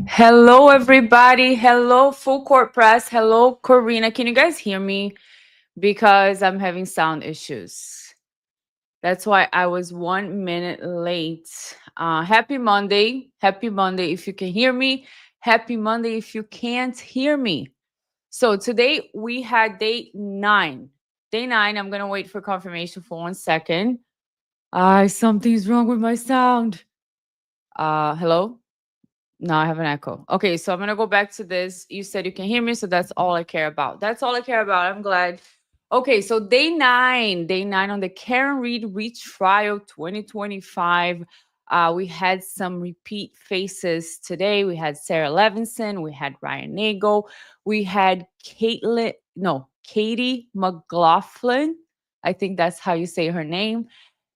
Hello, everybody. Hello, Full Court Press. Hello, Corina. Can you guys hear me? Because I'm having sound issues. That's why I was 1 minute late. Happy Monday. Happy Monday if you can hear me. Happy Monday if you can't hear me. So today we had day 9. Day 9, I'm going to wait for confirmation for 1 second. Something's wrong with my sound. Hello? No, I have an echo. Okay, so I'm gonna go back to this. You said you can hear me, so that's all I care about. That's all I care about. I'm glad. Okay, so day 9 on the Karen Reed retrial 2025. We had some repeat faces today. We had Sarah Levinson, we had Ryan Nagel, we had Katie McLaughlin. I think that's how you say her name.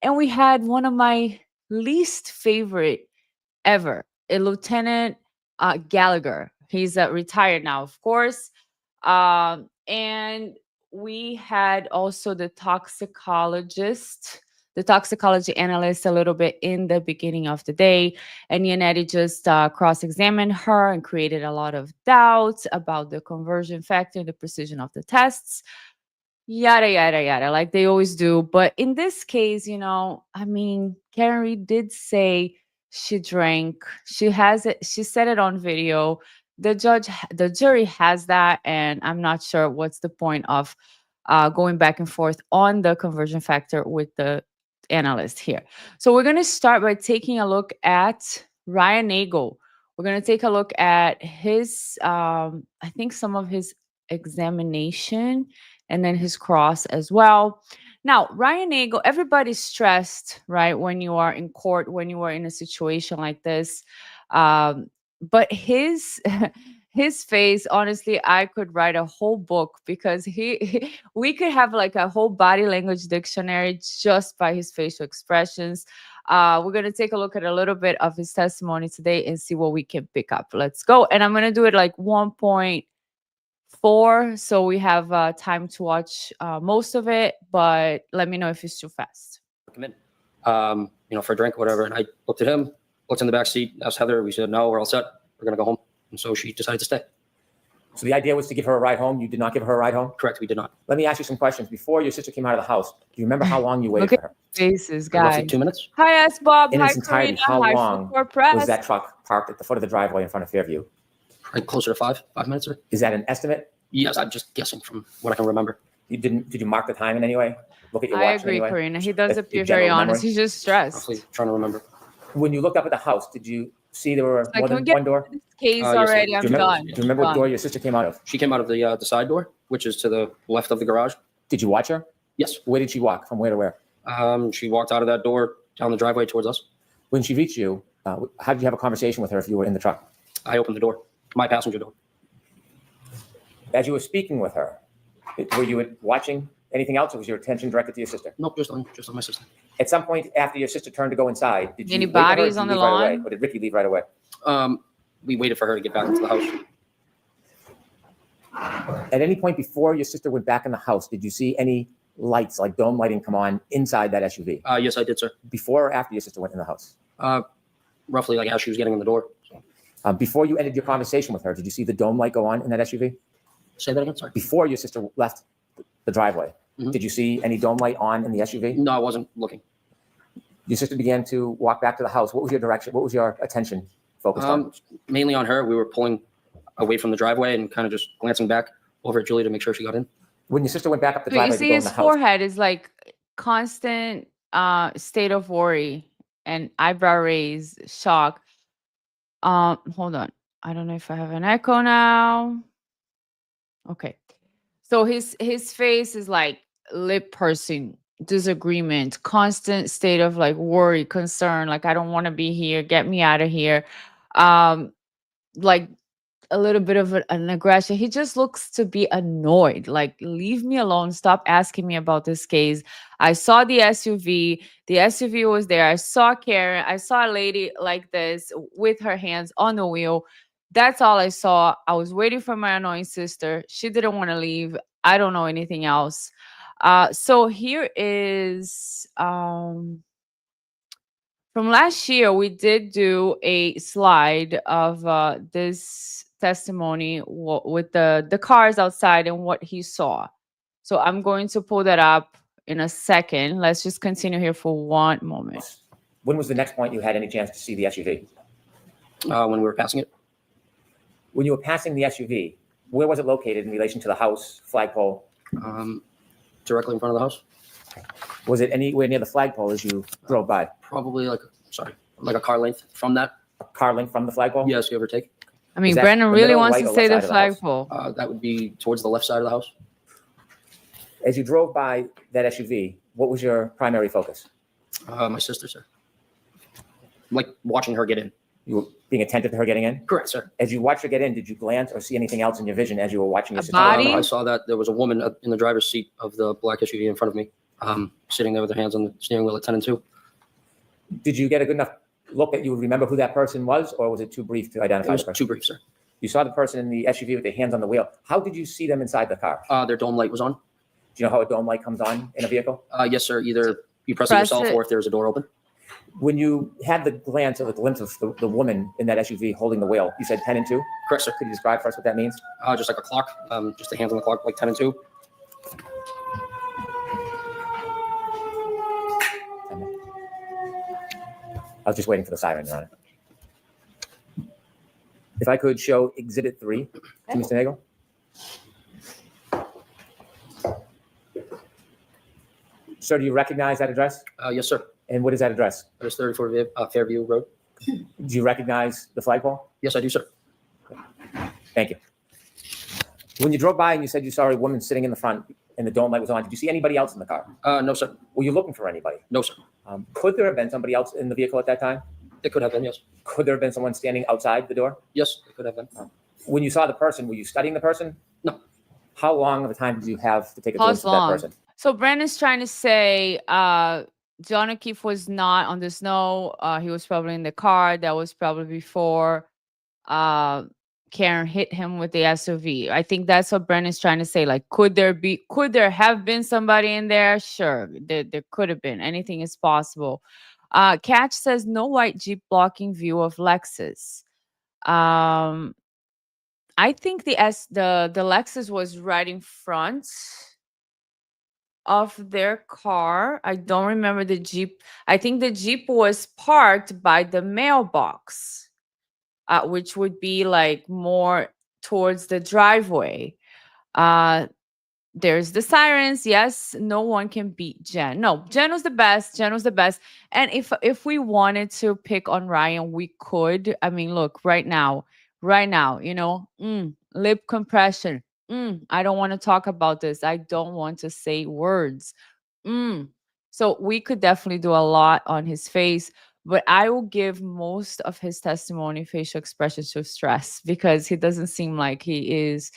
And we had one of my least favorite ever, a Lieutenant Gallagher. He's retired now, of course. And we had also the toxicology analyst a little bit in the beginning of the day. And Yannetti just cross examined her and created a lot of doubts about the conversion factor, the precision of the tests, yada, yada, yada, like they always do. But in this case, I mean, Karen Reed did say she drank. She has it. She said it on video. The jury has that, and I'm not sure what's the point of going back and forth on the conversion factor with the analyst here. So we're going to start by taking a look at Ryan Nagel. We're going to take a look at his, I think, some of his examination and then his cross as well. Now, Ryan Nagel, everybody's stressed, right, when you are in court, when you are in a situation like this. But his his face, honestly, I could write a whole book because we could have like a whole body language dictionary just by his facial expressions. We're going to take a look at a little bit of his testimony today and see what we can pick up. Let's go. And I'm going to do it like 1.4, so we have time to watch most of it, but let me know if it's too fast. Come in, for a drink or whatever. And I looked at him, looked in the back seat, asked Heather. We said, no, we're all set. We're going to go home. And so she decided to stay. So the idea was to give her a ride home. You did not give her a ride home? Correct, we did not. Let me ask you some questions. Before your sister came out of the house, do you remember how long you waited Look for her? Faces, Roughly guys. 2 minutes. Hi, S. Bob. In Hi, its entirety, Karina. how Hi, long Full Press. was that truck parked at the foot of the driveway in front of Fairview? Like closer to 5 minutes, sir. Is that an estimate? Yes, I'm just guessing from what I can remember. Did you mark the time in any way? Look at your I watch agree, anyway? Karina. He does That's appear your very general honest. memory? He's just stressed. Roughly trying to remember. When you looked up at the house, did you see there were Like, more can we than get one door? this case Yes, already? do I'm Do you remember, done. do you remember what door your sister came out of? She came out of the side door, which is to the left of the garage. Did you watch her? Yes. Where did she walk? From where to where? She walked out of that door down the driveway towards us. When she reached you, how did you have a conversation with her if you were in the truck? I opened the door, my passenger door. As you were speaking with her, were you watching anything else, or was your attention directed to your sister? Nope, just on my sister. At some point after your sister turned to go inside, did you Any wait for her, or bodies did you on the leave right away? lawn? Or did Ricky leave right away? We waited for her to get back into the house. At any point before your sister went back in the house, did you see any lights, like dome lighting, come on inside that SUV? Yes, I did, sir. Before or after your sister went in the house? Roughly like as she was getting in the door. Before you ended your conversation with her, did you see the dome light go on in that SUV? Say that again, sorry. Before your sister left the driveway, did you see any dome light on in the SUV? No, I wasn't looking. Your sister began to walk back to the house. What was your direction? What was your attention focused on? Mainly on her. We were pulling away from the driveway and kind of just glancing back over at Julie to make sure she got in. When your sister went back up the But you driveway to see go in his the house, forehead is like constant state of worry and eyebrow raise, shock. Hold on. I don't know if I have an echo now. Okay. So his face is like lip pursing, disagreement, constant state of like worry, concern, like I don't want to be here, get me out of here. Like a little bit of an aggression. He just looks to be annoyed. Like, leave me alone. Stop asking me about this case. I saw the SUV. The SUV was there. I saw Karen. I saw a lady like this with her hands on the wheel. That's all I saw. I was waiting for my annoying sister. She didn't want to leave. I don't know anything else. So here is from From last year, we did do a slide of this testimony with the cars outside and what he saw. So I'm going to pull that up in a second. Let's just continue here for one moment. When was the next point you had any chance to see the SUV? When we were passing it. When you were passing the SUV, where was it located in relation to the house, flagpole? Directly in front of the house. Was it anywhere near the flagpole as you drove by? Probably like a car length from that. A car length from the flagpole? Yes, give or take. I mean, Is that Brandon the really middle, wants right, to or say left the side of the flagpole. That would be towards the left side of the house. As you drove by that SUV, what was your primary focus? My sister, sir. Like watching her get in. You were being attentive to her getting in? Correct, sir. As you watched her get in, did you glance or see anything else in your vision as you were watching your A sister? body? I saw that there was a woman in the driver's seat of the black SUV in front of me, sitting there with her hands on the steering wheel at 10 and 2. Did you get a good enough look that you would remember who that person was, or was it too brief to It identify was the person? too brief, sir. You saw the person in the SUV with their hands on the wheel. How did you see them inside the car? Their dome light was on. Do you know how a dome light comes on in a vehicle? Yes, sir. Either you press it Press yourself it. or if there's a door open. When you had the glance or the glimpse of the woman in that SUV holding the wheel, you said 10 and 2? Correct, sir. Could you describe for us what that means? Just like a clock, just the hands on the clock, like 10 and 2. I was just waiting for the siren to run it. If I could show Exhibit 3 to Mr. Nagel. Sir, do you recognize that address? Yes, sir. And what is that address? That is 34 Fairview Road. Do you recognize the flagpole? Yes, I do, sir. Thank you. When you drove by and you said you saw a woman sitting in the front and the dome light was on, did you see anybody else in the car? No, sir. Were you looking for anybody? No, sir. Could there have been somebody else in the vehicle at that time? It could have been, yes. Could there have been someone standing outside the door? Yes, it could have been. When you saw the person, were you studying the person? No. How long of a time did you have to take a How glimpse of that long? person? So Brandon's trying to say John O'Keefe was not on the snow. He was probably in the car. That was probably before Karen hit him with the SUV. I think that's what Brandon's trying to say. Like, could there have been somebody in there? Sure, there could have been. Anything is possible. Catch says no white Jeep blocking view of Lexus. I think the Lexus was right in front of their car. I don't remember the Jeep. I think the Jeep was parked by the mailbox, which would be like more towards the driveway. There's the sirens. Yes, no one can beat Jen. No, Jen was the best. Jen was the best. And if we wanted to pick on Ryan, we could. I mean, look, right now, you know, lip compression. I don't want to talk about this. I don't want to say words. So we could definitely do a lot on his face, but I will give most of his testimony facial expressions to stress because he doesn't seem like he is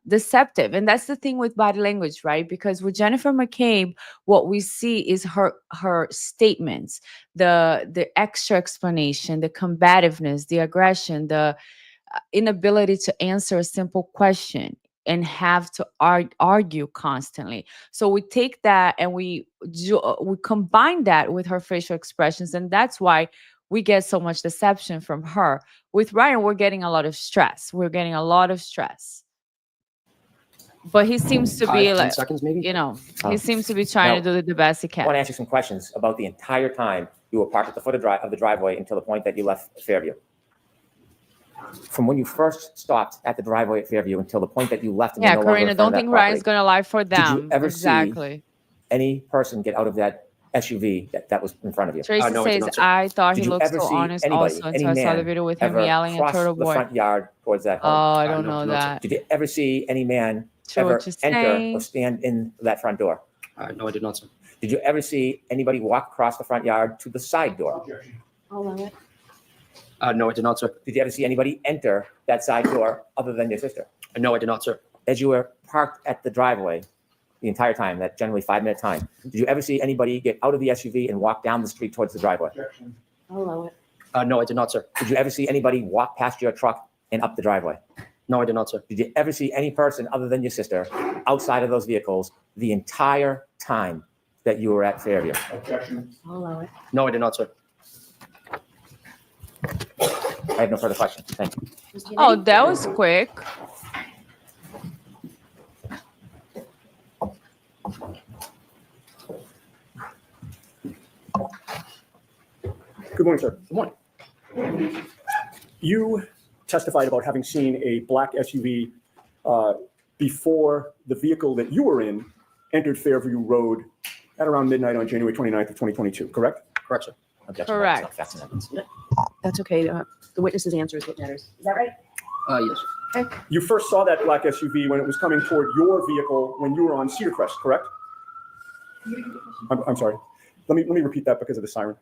deceptive. And that's the thing with body language, right? Because with Jennifer McCabe, what we see is her statements, the extra explanation, the combativeness, the aggression, the inability to answer a simple question and have to argue constantly. So we take that and we combine that with her facial expressions, and that's why we get so much deception from her. With Ryan, we're getting a lot of stress. But he seems to be 10 like, seconds, maybe? you know, he seems to be trying to do the best he I want can. to ask you some questions about the entire time you were parked at the foot of the driveway until the point that you left Fairview. From when you first stopped at the driveway at Fairview until the point that you left. And Yeah, you're no longer Karina, in front don't of think that Ryan's property, going to lie for Did you them. ever see Exactly. any person get out of that SUV that was in front of you? Tracy no, I did says, not, sir. I thought Did he you looked ever so see honest anybody, also any until I saw the man, video with him ever yelling at cross Turtle the Boy. front yard towards that Oh, home? I don't no, know no, sir. that. Did you ever see any man True ever what you're enter saying. or stand in that front door? No, I did not, sir. Did you ever see anybody walk across the front yard to the side door? No, I did not, sir. Did you ever see anybody enter that side door other than your sister? No, I did not, sir. As you were parked at the driveway the entire time, that generally 5-minute time, did you ever see anybody get out of the SUV and walk down the street towards the driveway? No, I did not, sir. Did you ever see anybody walk past your truck and up the driveway? No, I did not, sir. Did you ever see any person other than your sister outside of those vehicles the entire time that you were at Fairview? No, I did not, sir. I have no further questions. Thank you. Oh, that was quick. Good morning, sir. Good morning. You testified about having seen a black SUV before the vehicle that you were in entered Fairview Road at around midnight on January 29th of 2022, correct? Correct, sir. Objection. Correct. That's not facts and evidence. That's okay. The witness's answer is what matters. Is that right? Yes. You first saw that black SUV when it was coming toward your vehicle when you were on Cedar Crest, correct? I'm sorry. Let me repeat that because of the siren.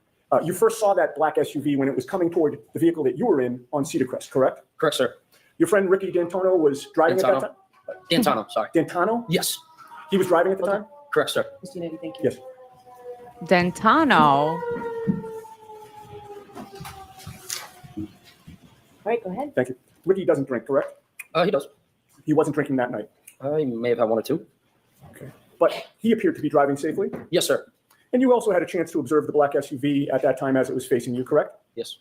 You first saw that black SUV when it was coming toward the vehicle that you were in on Cedar Crest, correct? Correct, sir. Your friend Ricky D'Antano was driving at that time? D'Antano, sorry. D'Antano? Yes. He was driving at the time? Correct, sir. Mr. Nagel, thank you. Yes. D'Antano. All right, go ahead. Thank you. Ricky doesn't drink, correct? He does. He wasn't drinking that night. He may have had one or two. Okay. But he appeared to be driving safely? Yes, sir. And you also had a chance to observe the black SUV at that time as it was facing you, correct? Yes.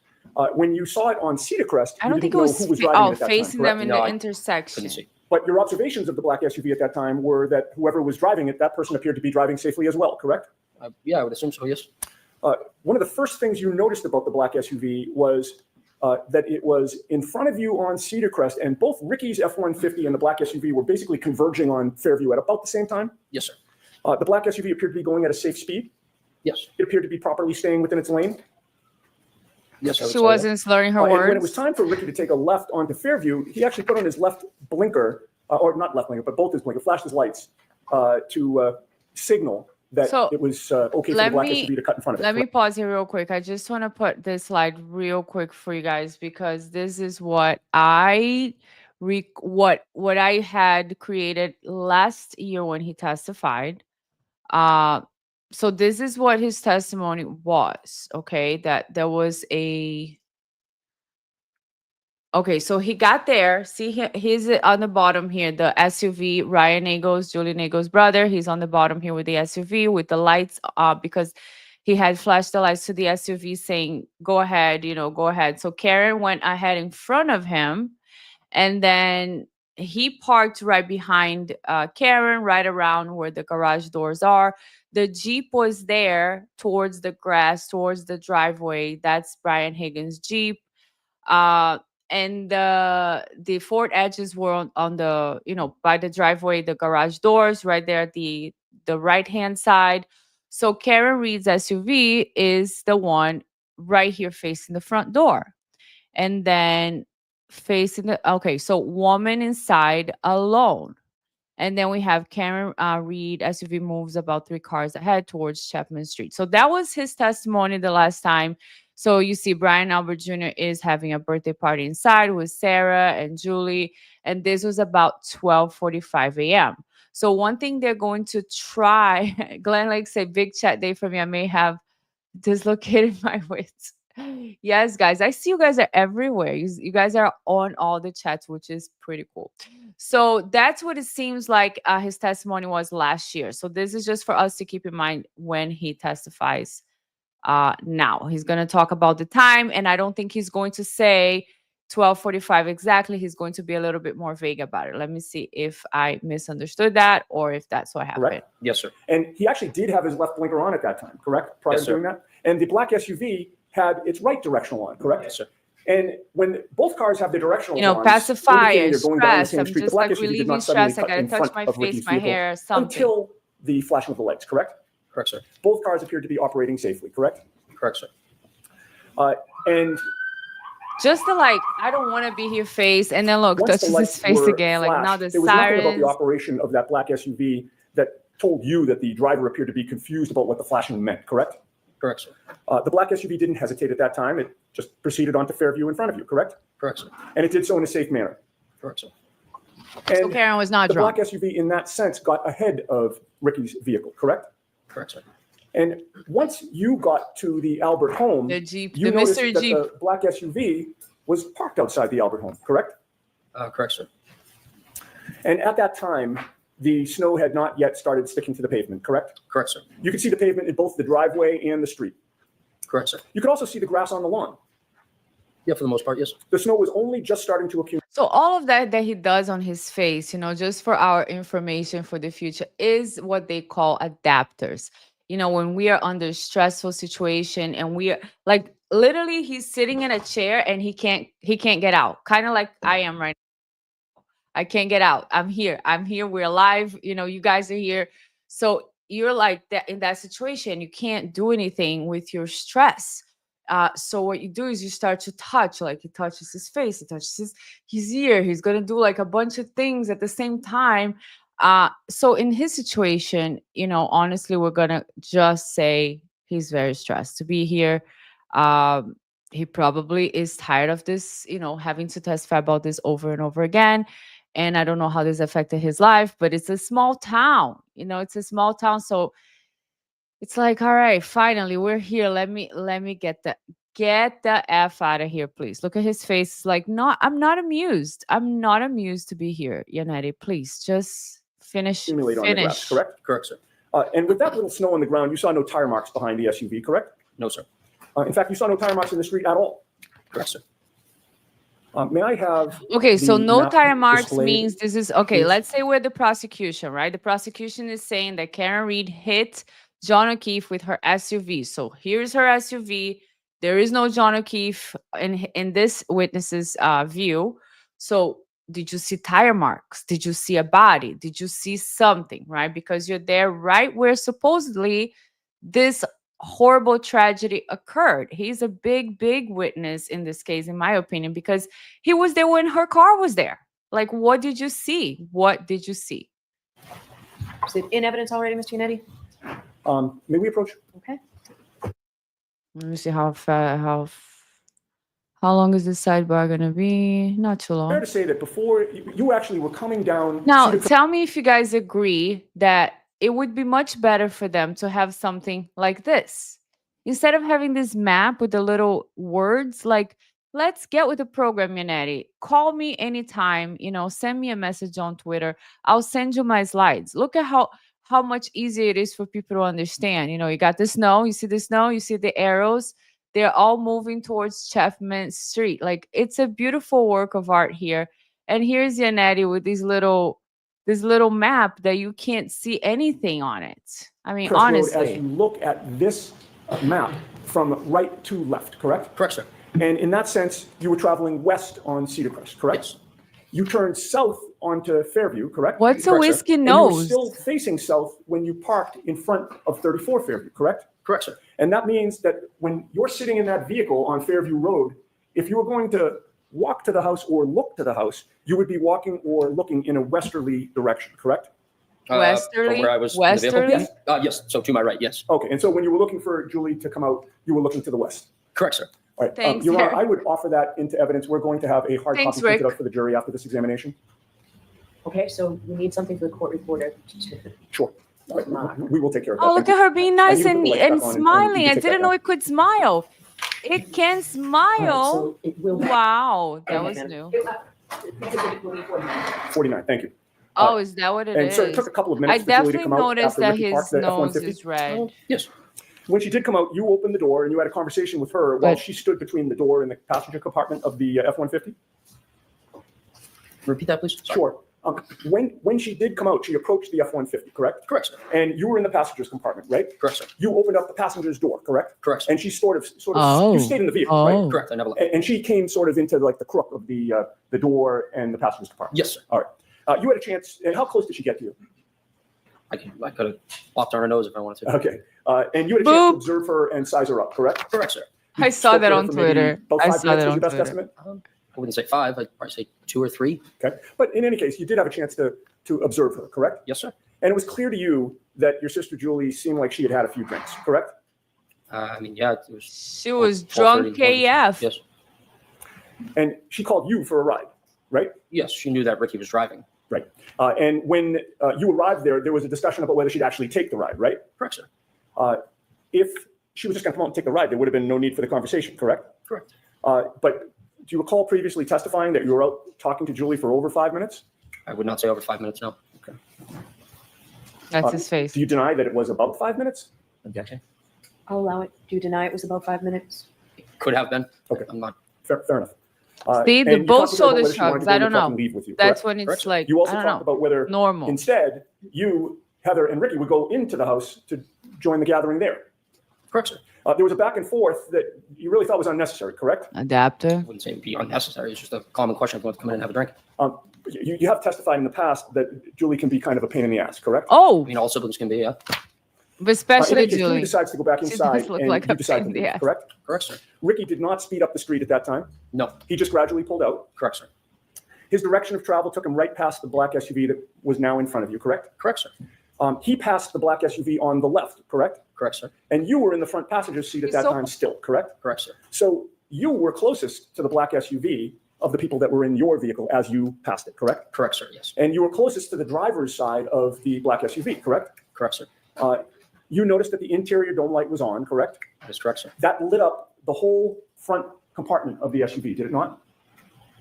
When you saw it on Cedar Crest, I you don't think didn't it know was, who was driving it at that facing time, them correct? in No, the I intersection. Couldn't see. But your observations of the black SUV at that time were that whoever was driving it, that person appeared to be driving safely as well, correct? Yeah, I would assume so, yes. One of the first things you noticed about the black SUV was that it was in front of you on Cedar Crest, and both Ricky's F-150 and the black SUV were basically converging on Fairview at about the same time. Yes, sir. The black SUV appeared to be going at a safe speed. Yes. It appeared to be properly staying within its lane. Yes, I would She say wasn't slurring her And words. when it was time for Ricky to take a left onto Fairview, he actually put on his left blinker, or not left blinker, but both his blinker, flashed his lights to signal that So, it was okay for the let black me- SUV to cut in front of it. Let me pause here real quick. I just want to put this slide real quick for you guys because this is what what I had created last year when he testified. So this is what his testimony was. Okay, that there was a. Okay, so he got there. See, he's on the bottom here. The SUV, Ryan Nagel's, Julie Nagel's brother. He's on the bottom here with the SUV with the lights because he had flashed the lights to the SUV saying, go ahead, go ahead. So Karen went ahead in front of him and then he parked right behind Karen, right around where the garage doors are. The Jeep was there towards the grass, towards the driveway. That's Brian Higgins' Jeep. And the Ford Edges were on the, by the driveway, the garage doors right there at the right-hand side. So Karen Reed's SUV is the one right here facing the front door. And then facing so woman inside alone. And then we have Karen Reed SUV moves about 3 cars ahead towards Chapman Street. So that was his testimony the last time. So you see Brian Albert Jr. is having a birthday party inside with Sarah and Julie. And this was about 12:45 a.m. So one thing they're going to try, Glenn Lake said, big chat day for me. I may have dislocated my wits. Yes, guys, I see you guys are everywhere. You guys are on all the chats, which is pretty cool. So that's what it seems like his testimony was last year. So this is just for us to keep in mind when he testifies now. He's going to talk about the time, and I don't think he's going to say 12:45 exactly. He's going to be a little bit more vague about it. Let me see if I misunderstood that or if that's what happened. Correct. Yes, sir. And he actually did have his left blinker on at that time, correct? Prior Yes, to sir. doing that. And the black SUV had its right directional on, correct? Yes, sir. And when both cars have the directional pacify, indicating they're going down the stress. same I'm street, the just black like SUV did relieving not suddenly stress. I cut gotta in touch front my of face, Ricky's my vehicle hair, something. until the flashing of the lights, correct? Correct, sir. Both cars appeared to be operating safely, correct? Correct, sir. And Just the I don't want to be here face, and then look, once the touches his lights face were again. Like now flashed, the there was nothing about the sirens. operation of that black SUV that told you that the driver appeared to be confused about what the flashing meant, correct? Correct, sir. The black SUV didn't hesitate at that time. It just proceeded onto Fairview in front of you, correct? Correct, sir. And it did so in a safe manner. Correct, sir. So And Karen was not the drunk. black SUV in that sense got ahead of Ricky's vehicle, correct? Correct, sir. And once you got to the Albert home, The Jeep, you the noticed Mr. that Jeep. the black SUV was parked outside the Albert home, correct? Correct, sir. And at that time, the snow had not yet started sticking to the pavement, correct? Correct, sir. You could see the pavement in both the driveway and the street. Correct, sir. You could also see the grass on the lawn. Yeah, for the most part, yes. The snow was only just starting to accumulate. So all of that he does on his face, just for our information for the future, is what they call adapters. When we are under stressful situation and we are like literally he's sitting in a chair and he can't get out. Kind of like I am right now. I can't get out. I'm here. We're alive. You guys are here. So you're like that in that situation. You can't do anything with your stress. So what you do is you start to touch, like he touches his face, he touches his ear. He's going to do like a bunch of things at the same time. So in his situation, honestly, we're going to just say he's very stressed to be here. He probably is tired of this, having to testify about this over and over again. And I don't know how this affected his life, but it's a small town, it's a small town. So it's like, all right, finally we're here. Let me get the F out of here, please. Look at his face. It's like, no, I'm not amused. I'm not amused to be here. Yannetti, please just finish. On the grass, correct? Correct, sir. And with that little snow on the ground, you saw no tire marks behind the SUV, correct? No, sir. In fact, you saw no tire marks in the street at all. Correct, sir. May I have? Okay, so the no map tire marks displayed, means this is okay. please? Let's say we're the prosecution, right? The prosecution is saying that Karen Reed hit John O'Keefe with her SUV. So here's her SUV. There is no John O'Keefe in this witness's view. So did you see tire marks? Did you see a body? Did you see something, right? Because you're there right where supposedly this horrible tragedy occurred. He's a big witness in this case, in my opinion, because he was there when her car was there. Like, what did you see? What did you see? Is it in evidence already, Mr. Yannetti? May we approach? Okay. Let me see how long is this sidebar gonna be? Not too Fair long. to say that before you actually were coming down. Now, Cedar tell me if you guys agree that it would be much better for them to have something like this. Instead of having this map with the little words, like, let's get with the program, Yannetti. Call me anytime, send me a message on Twitter. I'll send you my slides. Look at how much easier it is for people to understand. You got the snow, you see the arrows. They're all moving towards Chapman Street. Like, it's a beautiful work of art here. And here's Yannetti with this little map that you can't see anything on it. I mean, Crest Road, honestly. as you look at this map from right to left, correct? Correct, sir. And in that sense, you were traveling west on Cedar Crest, correct? Yes. You turned south onto Fairview, correct? What's a Correct, sir. whiskey And you were nose? still facing south when you parked in front of 34 Fairview, correct? Correct, sir. And that means that when you're sitting in that vehicle on Fairview Road, if you were going to walk to the house or look to the house, you would be walking or looking in a westerly direction, correct? Westerly? From where I was in the vehicle? Westerly? Yes. So to my right, yes. Okay, and so when you were looking for Julie to come out, you were looking to the west. Correct, sir. All right, Thanks, Your Honor, Eric. I would offer that into evidence. We're going to have a hard Thanks, copy printed Rick. out for the jury after this examination. Okay, so we need something for the court reporter to. Sure. All right, we will take care of that. Oh, look Thank at her being nice you put and, the light back and on and smiling. you I can take didn't that know down. it could smile. It can All smile. so it will. Wow, that Okay, was ma'am. new. you. 49, thank you. Oh, is that what it And is? so it took a couple of I minutes for Julie to definitely come out noticed after that Ricky his parked the nose F-150. is red. Yes. When she did come out, you opened the door and you had a conversation with her while But- she stood between the door and the passenger compartment of the F-150? Repeat that, please. Sorry. Sure. When she did come out, she approached the F-150, correct? Correct, sir. And you were in the passenger's compartment, right? Correct, sir. You opened up the passenger's door, correct? Correct, sir. And she sort of, Oh. you stayed in the vehicle, right? Oh. Correct. I never left. And she came sort of into like the crook of the door and the passenger's compartment. Yes, sir. All right. You had a chance. And how close did she get to you? I could have popped on her nose if I wanted to. Okay. And you had a chance Boop. to observe her and size her up, correct? Correct, sir. I saw Spoke that to her on for maybe Twitter. About I 5 saw minutes that was on your best Twitter. estimate? I wouldn't say 5. I'd probably say 2 or 3. Okay. But in any case, you did have a chance to observe her, correct? Yes, sir. And it was clear to you that your sister Julie seemed like she had had a few drinks, correct? I mean, yeah, it was. She was 12:30 drunk in the morning. AF. Yes. And she called you for a ride, right? Yes, she knew that Ricky was driving. Right. And when you arrived there was a discussion about whether she'd actually take the ride, right? Correct, sir. If she was just going to come out and take the ride, there would have been no need for the conversation, correct? Correct. But do you recall previously testifying that you were out talking to Julie for over 5 minutes? I would not say over 5 minutes, no. Okay. That's his face. Do you deny that it was about 5 minutes? Objection. I'll allow it. Do you deny it was about 5 minutes? Could have been. Okay. I'm not Fair enough. See, And the you both talked about shoulder whether she wanted shrugs. to go I in the don't truck know. and leave with you, That's correct? when it's Correct. like, You also I don't talked know, about whether normal. instead you, Heather, and Ricky would go into the house to join the gathering there. Correct, sir. There was a back and forth that you really thought was unnecessary, correct? Adapter. I wouldn't say it'd be unnecessary. It's just a common question if you want to come in and have a drink. You have testified in the past that Julie can be kind of a pain in the ass, correct? Oh, I mean, all siblings can be, yeah. but In especially any case, Julie Julie. decides to go back She inside does look and like you a decide pain to in the leave, ass. correct? Correct, sir. Ricky did not speed up the street at that time. No. He just gradually pulled out. Correct, sir. His direction of travel took him right past the black SUV that was now in front of you, correct? Correct, sir. He passed the black SUV on the left, correct? Correct, sir. And you were in the front passenger seat at He's that so- time still, correct? Correct, sir. So you were closest to the black SUV of the people that were in your vehicle as you passed it, correct? Correct, sir. Yes. And you were closest to the driver's side of the black SUV, correct? Correct, sir. You noticed that the interior dome light was on, correct? That is correct, sir. That lit up the whole front compartment of the SUV, did it not?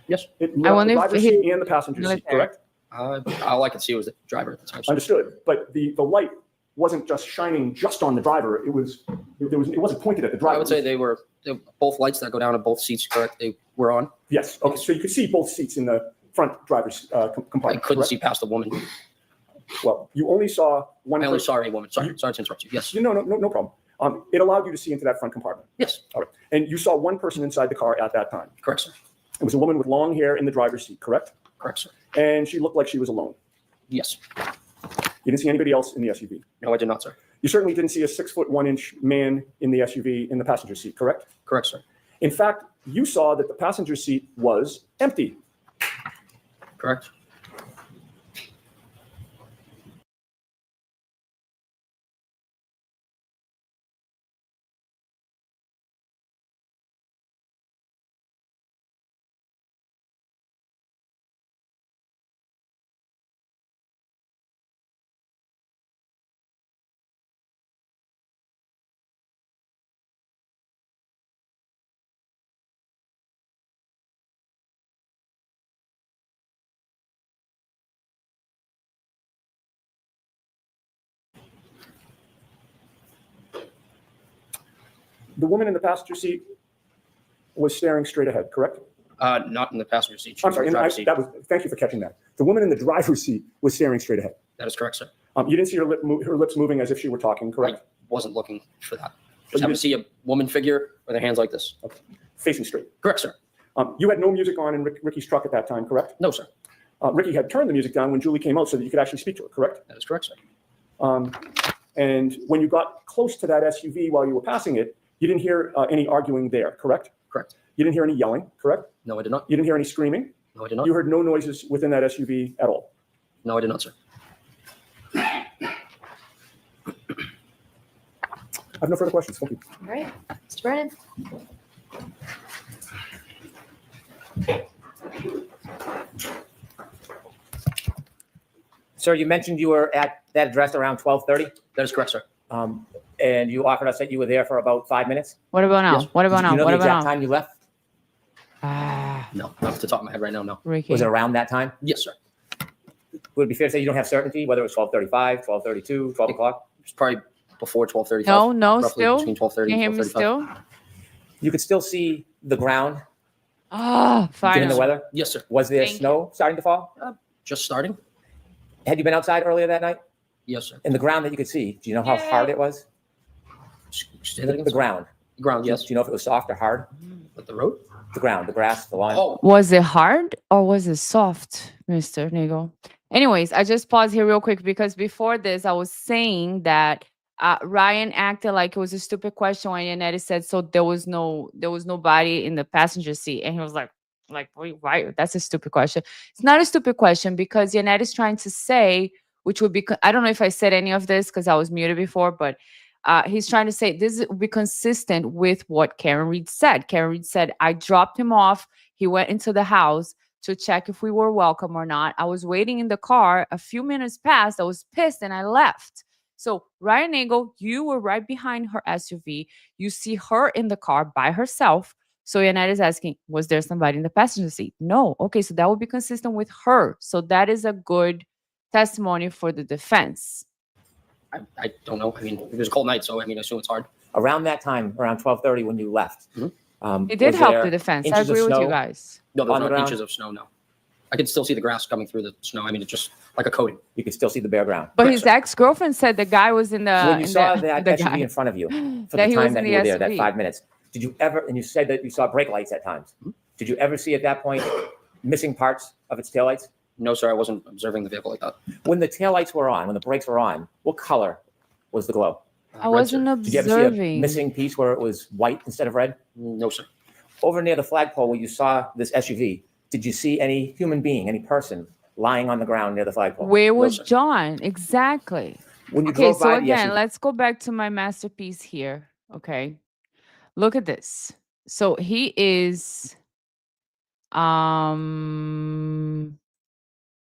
Yes. It lit I up the wonder if driver's he- seat and the passenger seat, military. correct? All I could see was the driver at the time, sir. Understood. But the light wasn't just shining just on the driver. It wasn't pointed at the driver. I would say they were both lights that go down in both seats, correct? They were on. Yes. Okay. So you could see both seats in the front driver's I compartment. couldn't correct? see past the woman. Well, you only saw one. I only person. saw a woman. Sorry to interrupt you. Yes. No problem. It allowed you to see into that front compartment. Yes. All right. And you saw one person inside the car at that time. Correct, sir. It was a woman with long hair in the driver's seat, correct? Correct, sir. And she looked like she was alone. Yes. You didn't see anybody else in the SUV. No, I did not, sir. You certainly didn't see a 6'1" man in the SUV in the passenger seat, correct? Correct, sir. In fact, you saw that the passenger seat was empty. Correct. The woman in the passenger seat was staring straight ahead, correct? Not in the passenger seat. She I'm was sorry. in the driver's seat. Thank you for catching that. The woman in the driver's seat was staring straight ahead. That is correct, sir. You didn't see her lips moving as if she were talking, I correct? wasn't looking for that. you Just happened did- to see a woman figure with her hands like this. Facing straight. Correct, sir. You had no music on in Ricky's truck at that time, correct? No, sir. Ricky had turned the music down when Julie came out so that you could actually speak to her, correct? That is correct, sir. And when you got close to that SUV while you were passing it, you didn't hear any arguing there, correct? Correct. You didn't hear any yelling, correct? No, I did not. You didn't hear any screaming? No, I did not. You heard no noises within that SUV at all? No, I did not, sir. I have no further questions. Thank you. All right, Mr. Brennan. Sir, you mentioned you were at that address around 12:30, That is correct, sir. and you offered us that you were there for about 5 minutes. What about now? Yes. What about Do you now? know What the about exact now? time you left? Ah, No, not off the top of my head right now, no. Ricky. Was it around that time? Yes, sir. Would it be fair to say you don't have certainty whether it was 12:35, 12:32, 12 o'clock? It's probably before 12:35. No, roughly still. between 12:30 Can you hear and me 12:35. still? You could still see the ground Ah, given the fine. weather. Yes, sir. Was there Thank snow starting to fall? Just starting? Had you been outside earlier that night? Yes, sir. And the ground that you could see, do you know how hard it was? Say that again, The sir? ground. Ground, yes. Do you know if it was soft or hard? But the road? The ground, the grass, the lawn. Oh, Was it hard or was it soft, Mr. Nagel? Anyways, I just paused here real quick because before this, I was saying that Ryan acted like it was a stupid question when Yannetti said, so there was nobody in the passenger seat. And he was like, why? That's a stupid question. It's not a stupid question because Yannetti's trying to say, which would be, I don't know if I said any of this because I was muted before, but he's trying to say this would be consistent with what Karen Reed said. Karen Reed said, I dropped him off. He went into the house to check if we were welcome or not. I was waiting in the car. A few minutes passed. I was pissed and I left. So Ryan Nagel, you were right behind her SUV. You see her in the car by herself. So Yanette is asking, was there somebody in the passenger seat? No. Okay, so that would be consistent with her. So that is a good testimony for the defense. I don't know. I mean, it was a cold night, so I mean, I assume it's hard. Around that time, around 12:30 when you left, He did Was help there the defense. I inches of agree with you snow? guys. No, there's On the no ground? inches of snow, no. I could still see the grass coming through the snow. I mean, it's just like a coating. You could still see the bare ground. But Correct, his sir. ex-girlfriend said the guy was in the When you in saw the, that the SUV guy, in front of you for that the he was time in that the you were there, that SUV. 5 minutes, did you ever, and you said that you saw brake lights at times, did you ever see at that point missing parts of its taillights? No, sir, I wasn't observing the vehicle like that. When the taillights were on, when the brakes were on, what color was the glow? I Red, sir. wasn't Did you ever see a observing. missing piece where it was white instead of red? No, sir. Over near the flagpole where you saw this SUV, did you see any human being, any person lying on the ground near the flagpole? Where was sir. John? Exactly. When you Okay, drove so by the again, SUV, let's go back to my masterpiece here. Okay. Look at this. So he is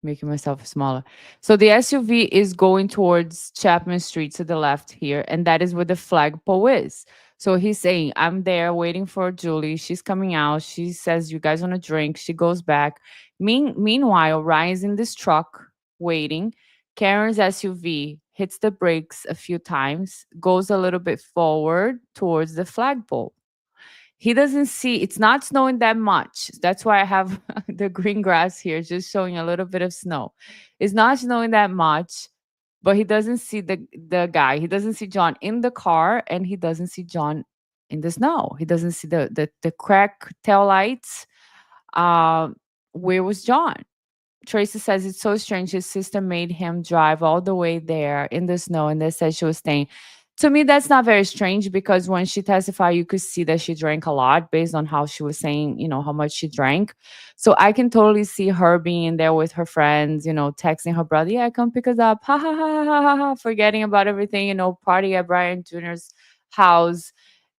making myself smaller. So the SUV is going towards Chapman Street to the left here, and that is where the flagpole is. So he's saying, I'm there waiting for Julie. She's coming out. She says, you guys want a drink? She goes back. Meanwhile, Ryan's in this truck waiting. Karen's SUV hits the brakes a few times, goes a little bit forward towards the flagpole. He doesn't see, it's not snowing that much. That's why I have the green grass here, just showing a little bit of snow. It's not snowing that much, but he doesn't see the guy. He doesn't see John in the car, and he doesn't see John in the snow. He doesn't see the crack tail lights. Where was John? Tracy says it's so strange. His sister made him drive all the way there in the snow, and they said she was staying. To me, that's not very strange because when she testified, you could see that she drank a lot based on how she was saying, how much she drank. So I can totally see her being there with her friends, texting her brother, yeah, come pick us up, ha ha ha ha ha ha, forgetting about everything, party at Brian Jr.'s house.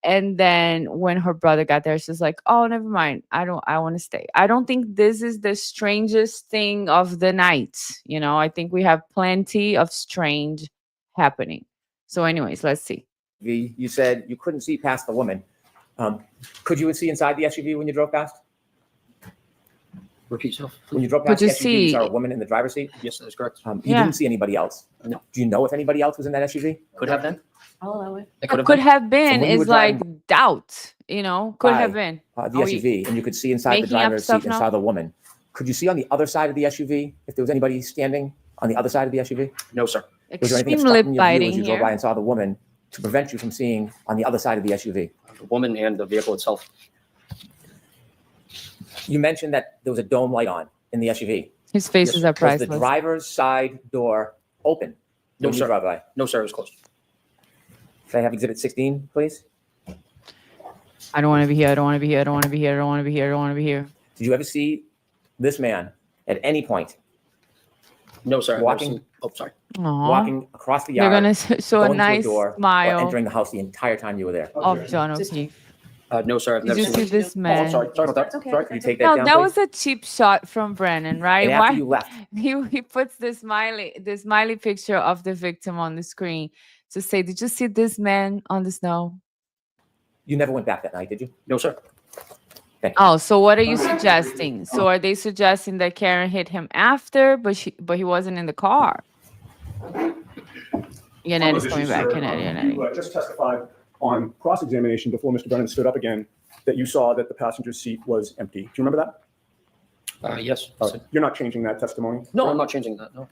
And then when her brother got there, she's like, oh, never mind. I want to stay. I don't think this is the strangest thing of the night. I think we have plenty of strange happening. So anyways, let's see. you said you couldn't see past the woman. Could you see inside the SUV when you drove past? Repeat yourself. When you drove Could past the you SUV, you saw a see- woman in the driver's seat? Yes, that is correct. You Yeah. didn't see anybody else? No. Do you know if anybody else was in that SUV? Could have been. I'll allow it. It could have Could been. have been when you were is like driving doubt, could by, have been. The Are we SUV, and you could see inside the making up driver's stuff seat and now? saw the woman. Could you see on the other side of the SUV if there was anybody standing on the other side of the SUV? No, sir. Was there anything Extreme lip obstructing your view biting as you drove by here. and saw the woman to prevent you from seeing on the other side of the SUV? The woman and the vehicle itself. You mentioned that there was a dome light on in the SUV. His faces are Was the priceless. driver's side door open No, when you sir. drove by? No, sir, it was closed. Can I have Exhibit 16, please? I don't want to be here. I don't want to be here. I don't want to be here. I don't want to be here. I don't want to be here. Did you ever see this man at any point No, sir. I've never Walking- seen- Oh, sorry. Aw. walking across the They're yard, gonna show a going to nice door, or smile entering the house the entire time you were there? of John O'Keefe. No, sir. I've Did never you seen see it. this Oh, I'm man? sorry. Sorry about that. That's okay. Sorry. Could you take that No, down, that please? was a cheap shot from Brennan, right? And after Why you left, he puts the smiley picture of the victim on the screen to say, "Did you see this man on the snow?" you never went back that night, did you? No, sir. Oh, so what are you suggesting? So are they suggesting that Karen hit him after, but he wasn't in the car? Yanetti's coming back. Yanetti. You just testified on cross-examination before Mr. Brennan stood up again that you saw that the passenger seat was empty. Do you remember that? Yes. You're not changing that testimony? No, I'm not changing that. No.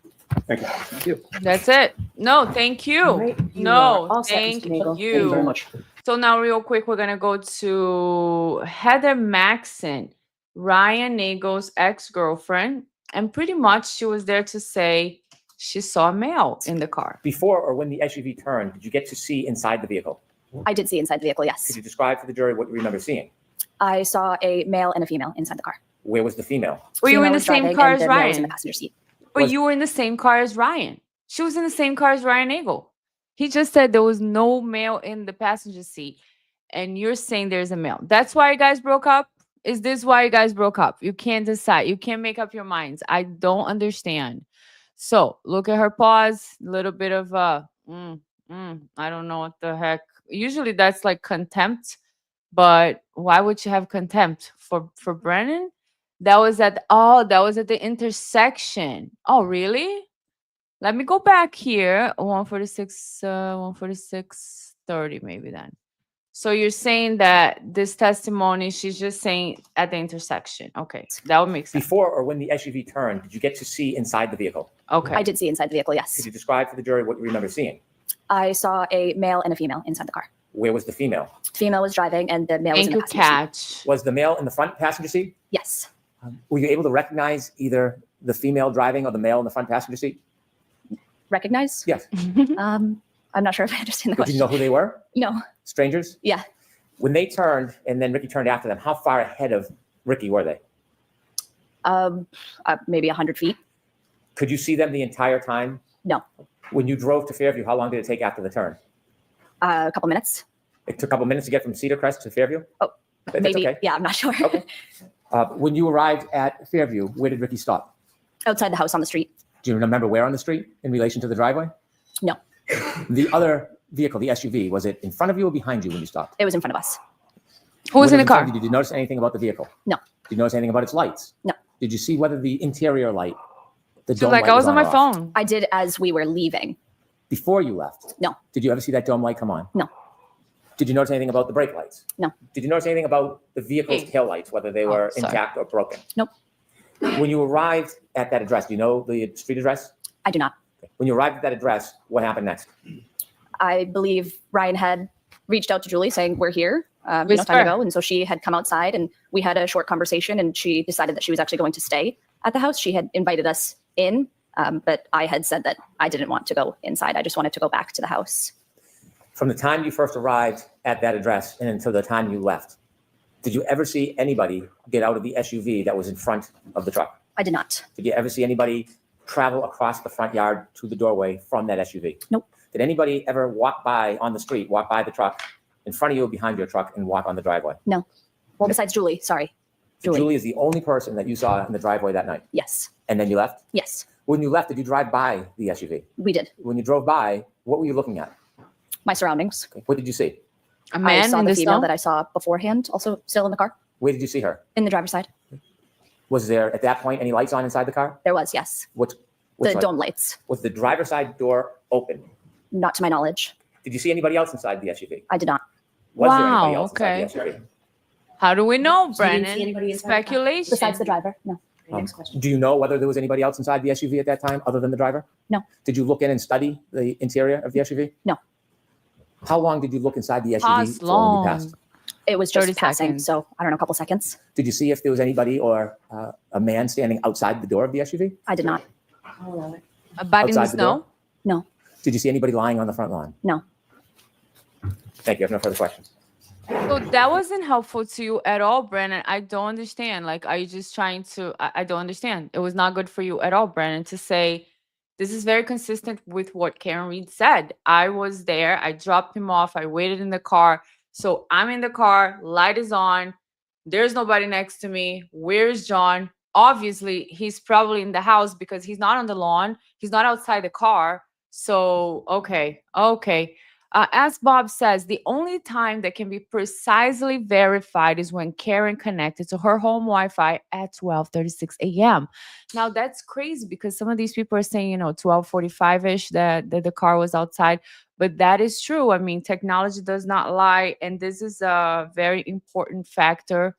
Thank you. Thank you. That's it. No, thank you. All right, you are No, all set, thank Mr. Nagel. Thank you very you. much. So now, real quick, we're gonna go to Heather Maxon, Ryan Nagel's ex-girlfriend, and pretty much she was there to say she saw a male in the car. Before or when the SUV turned, did you get to see inside the vehicle? I did see inside the vehicle, yes. Could you describe for the jury what you remember seeing? I saw a male and a female inside the car. Where was the female? Were you Female in the was same driving car and as the male was in Ryan? the passenger seat. But Was- you were in the same car as Ryan. She was in the same car as Ryan Nagel. He just said there was no male in the passenger seat, and you're saying there's a male. That's why you guys broke up? Is this why you guys broke up? You can't decide. You can't make up your minds. I don't understand. So look at her pause. A little bit of I don't know what the heck. Usually that's like contempt, but why would you have contempt for Brennan? That was at the intersection. Oh, really? Let me go back here. 146, 146.30 maybe then. So you're saying that this testimony, she's just saying at the intersection. Okay, that would make sense. Before or when the SUV turned, did you get to see inside the vehicle? Okay. I did see inside the vehicle, yes. Could you describe for the jury what you remember seeing? I saw a male and a female inside the car. Where was the female? Female was driving and the male was Thank in you, the passenger seat. Catch. Was the male in the front passenger seat? Yes. Were you able to recognize either the female driving or the male in the front passenger seat? Recognize? Yes. I'm not sure if I understand the Did question. you know who they were? No. Strangers? Yeah. When they turned and then Ricky turned after them, how far ahead of Ricky were they? Maybe 100 feet. Could you see them the entire time? No. When you drove to Fairview, how long did it take after the turn? A couple minutes. It took a couple minutes to get from Cedar Crest to Fairview? Oh, That's maybe. okay. Yeah, I'm not sure. Okay. When you arrived at Fairview, where did Ricky stop? Outside the house on the street. Do you remember where on the street in relation to the driveway? No. The other vehicle, the SUV, was it in front of you or behind you when you stopped? It was in front of us. Who was When in it the front car? of you, did you notice anything about the vehicle? No. Did you notice anything about its lights? No. Did you see whether the interior light, the She's dome like, light I was on my or off? phone. I did as we were leaving. Before you left? No. Did you ever see that dome light come on? No. Did you notice anything about the brake lights? No. Did you notice anything about the vehicle's Hey. tail lights, whether they Oh, were sorry. intact or broken? Nope. When you arrived at that address, do you know the street address? I do not. When you arrived at that address, what happened next? I believe Ryan had reached out to Julie saying, we're here, time Whisper. ago. And so she had come outside and we had a short conversation and she decided that she was actually going to stay at the house. She had invited us in, but I had said that I didn't want to go inside. I just wanted to go back to the house. From the time you first arrived at that address and until the time you left, did you ever see anybody get out of the SUV that was in front of the truck? I did not. Did you ever see anybody travel across the front yard to the doorway from that SUV? Nope. Did anybody ever walk by on the street, walk by the truck in front of you or behind your truck and walk on the driveway? No. Well, besides Julie, sorry. So Julie. Julie is the only person that you saw in the driveway that night. Yes. And then you left? Yes, When you left, did you drive by the SUV? we did. When you drove by, what were you looking at? My surroundings. Okay. What did you see? A I man saw in the the female snow? that I saw beforehand, also still in the car, Where did you see her? in the driver's side. Was there at that point any lights on inside the car? There was, yes. Which The light? dome lights, Was the driver's side door open? not to my knowledge. Did you see anybody else inside the SUV? I did not. Was there anybody Wow, else inside the SUV? How do we know, So you didn't see Brennan? anybody inside the car? Speculation. Besides the driver, no. Okay, next question. Do you know whether there was anybody else inside the SUV at that time other than the driver? No. Did you look in and study the interior of the SUV? No. How long did you look inside the SUV Pause for when you long. passed? It was just 30 passing, seconds. so I don't know, a couple seconds. Did you see if there was anybody or a man standing outside the door of the SUV? I did not. I'll allow it. A body in the Outside the door? snow? No. Did you see anybody lying on the front lawn? No. Thank you. I have no further questions. So that wasn't helpful to you at all, Brennan. I don't understand. Like, are you just trying to? I don't understand. It was not good for you at all, Brennan, to say this is very consistent with what Karen Reed said. I was there. I dropped him off. I waited in the car. So I'm in the car. Light is on. There's nobody next to me. Where's John? Obviously, he's probably in the house because he's not on the lawn. He's not outside the car. So, okay. As Bob says, the only time that can be precisely verified is when Karen connected to her home Wi-Fi at 12:36 a.m. Now, that's crazy because some of these people are saying, 12:45-ish that the car was outside. But that is true. I mean, technology does not lie. And this is a very important factor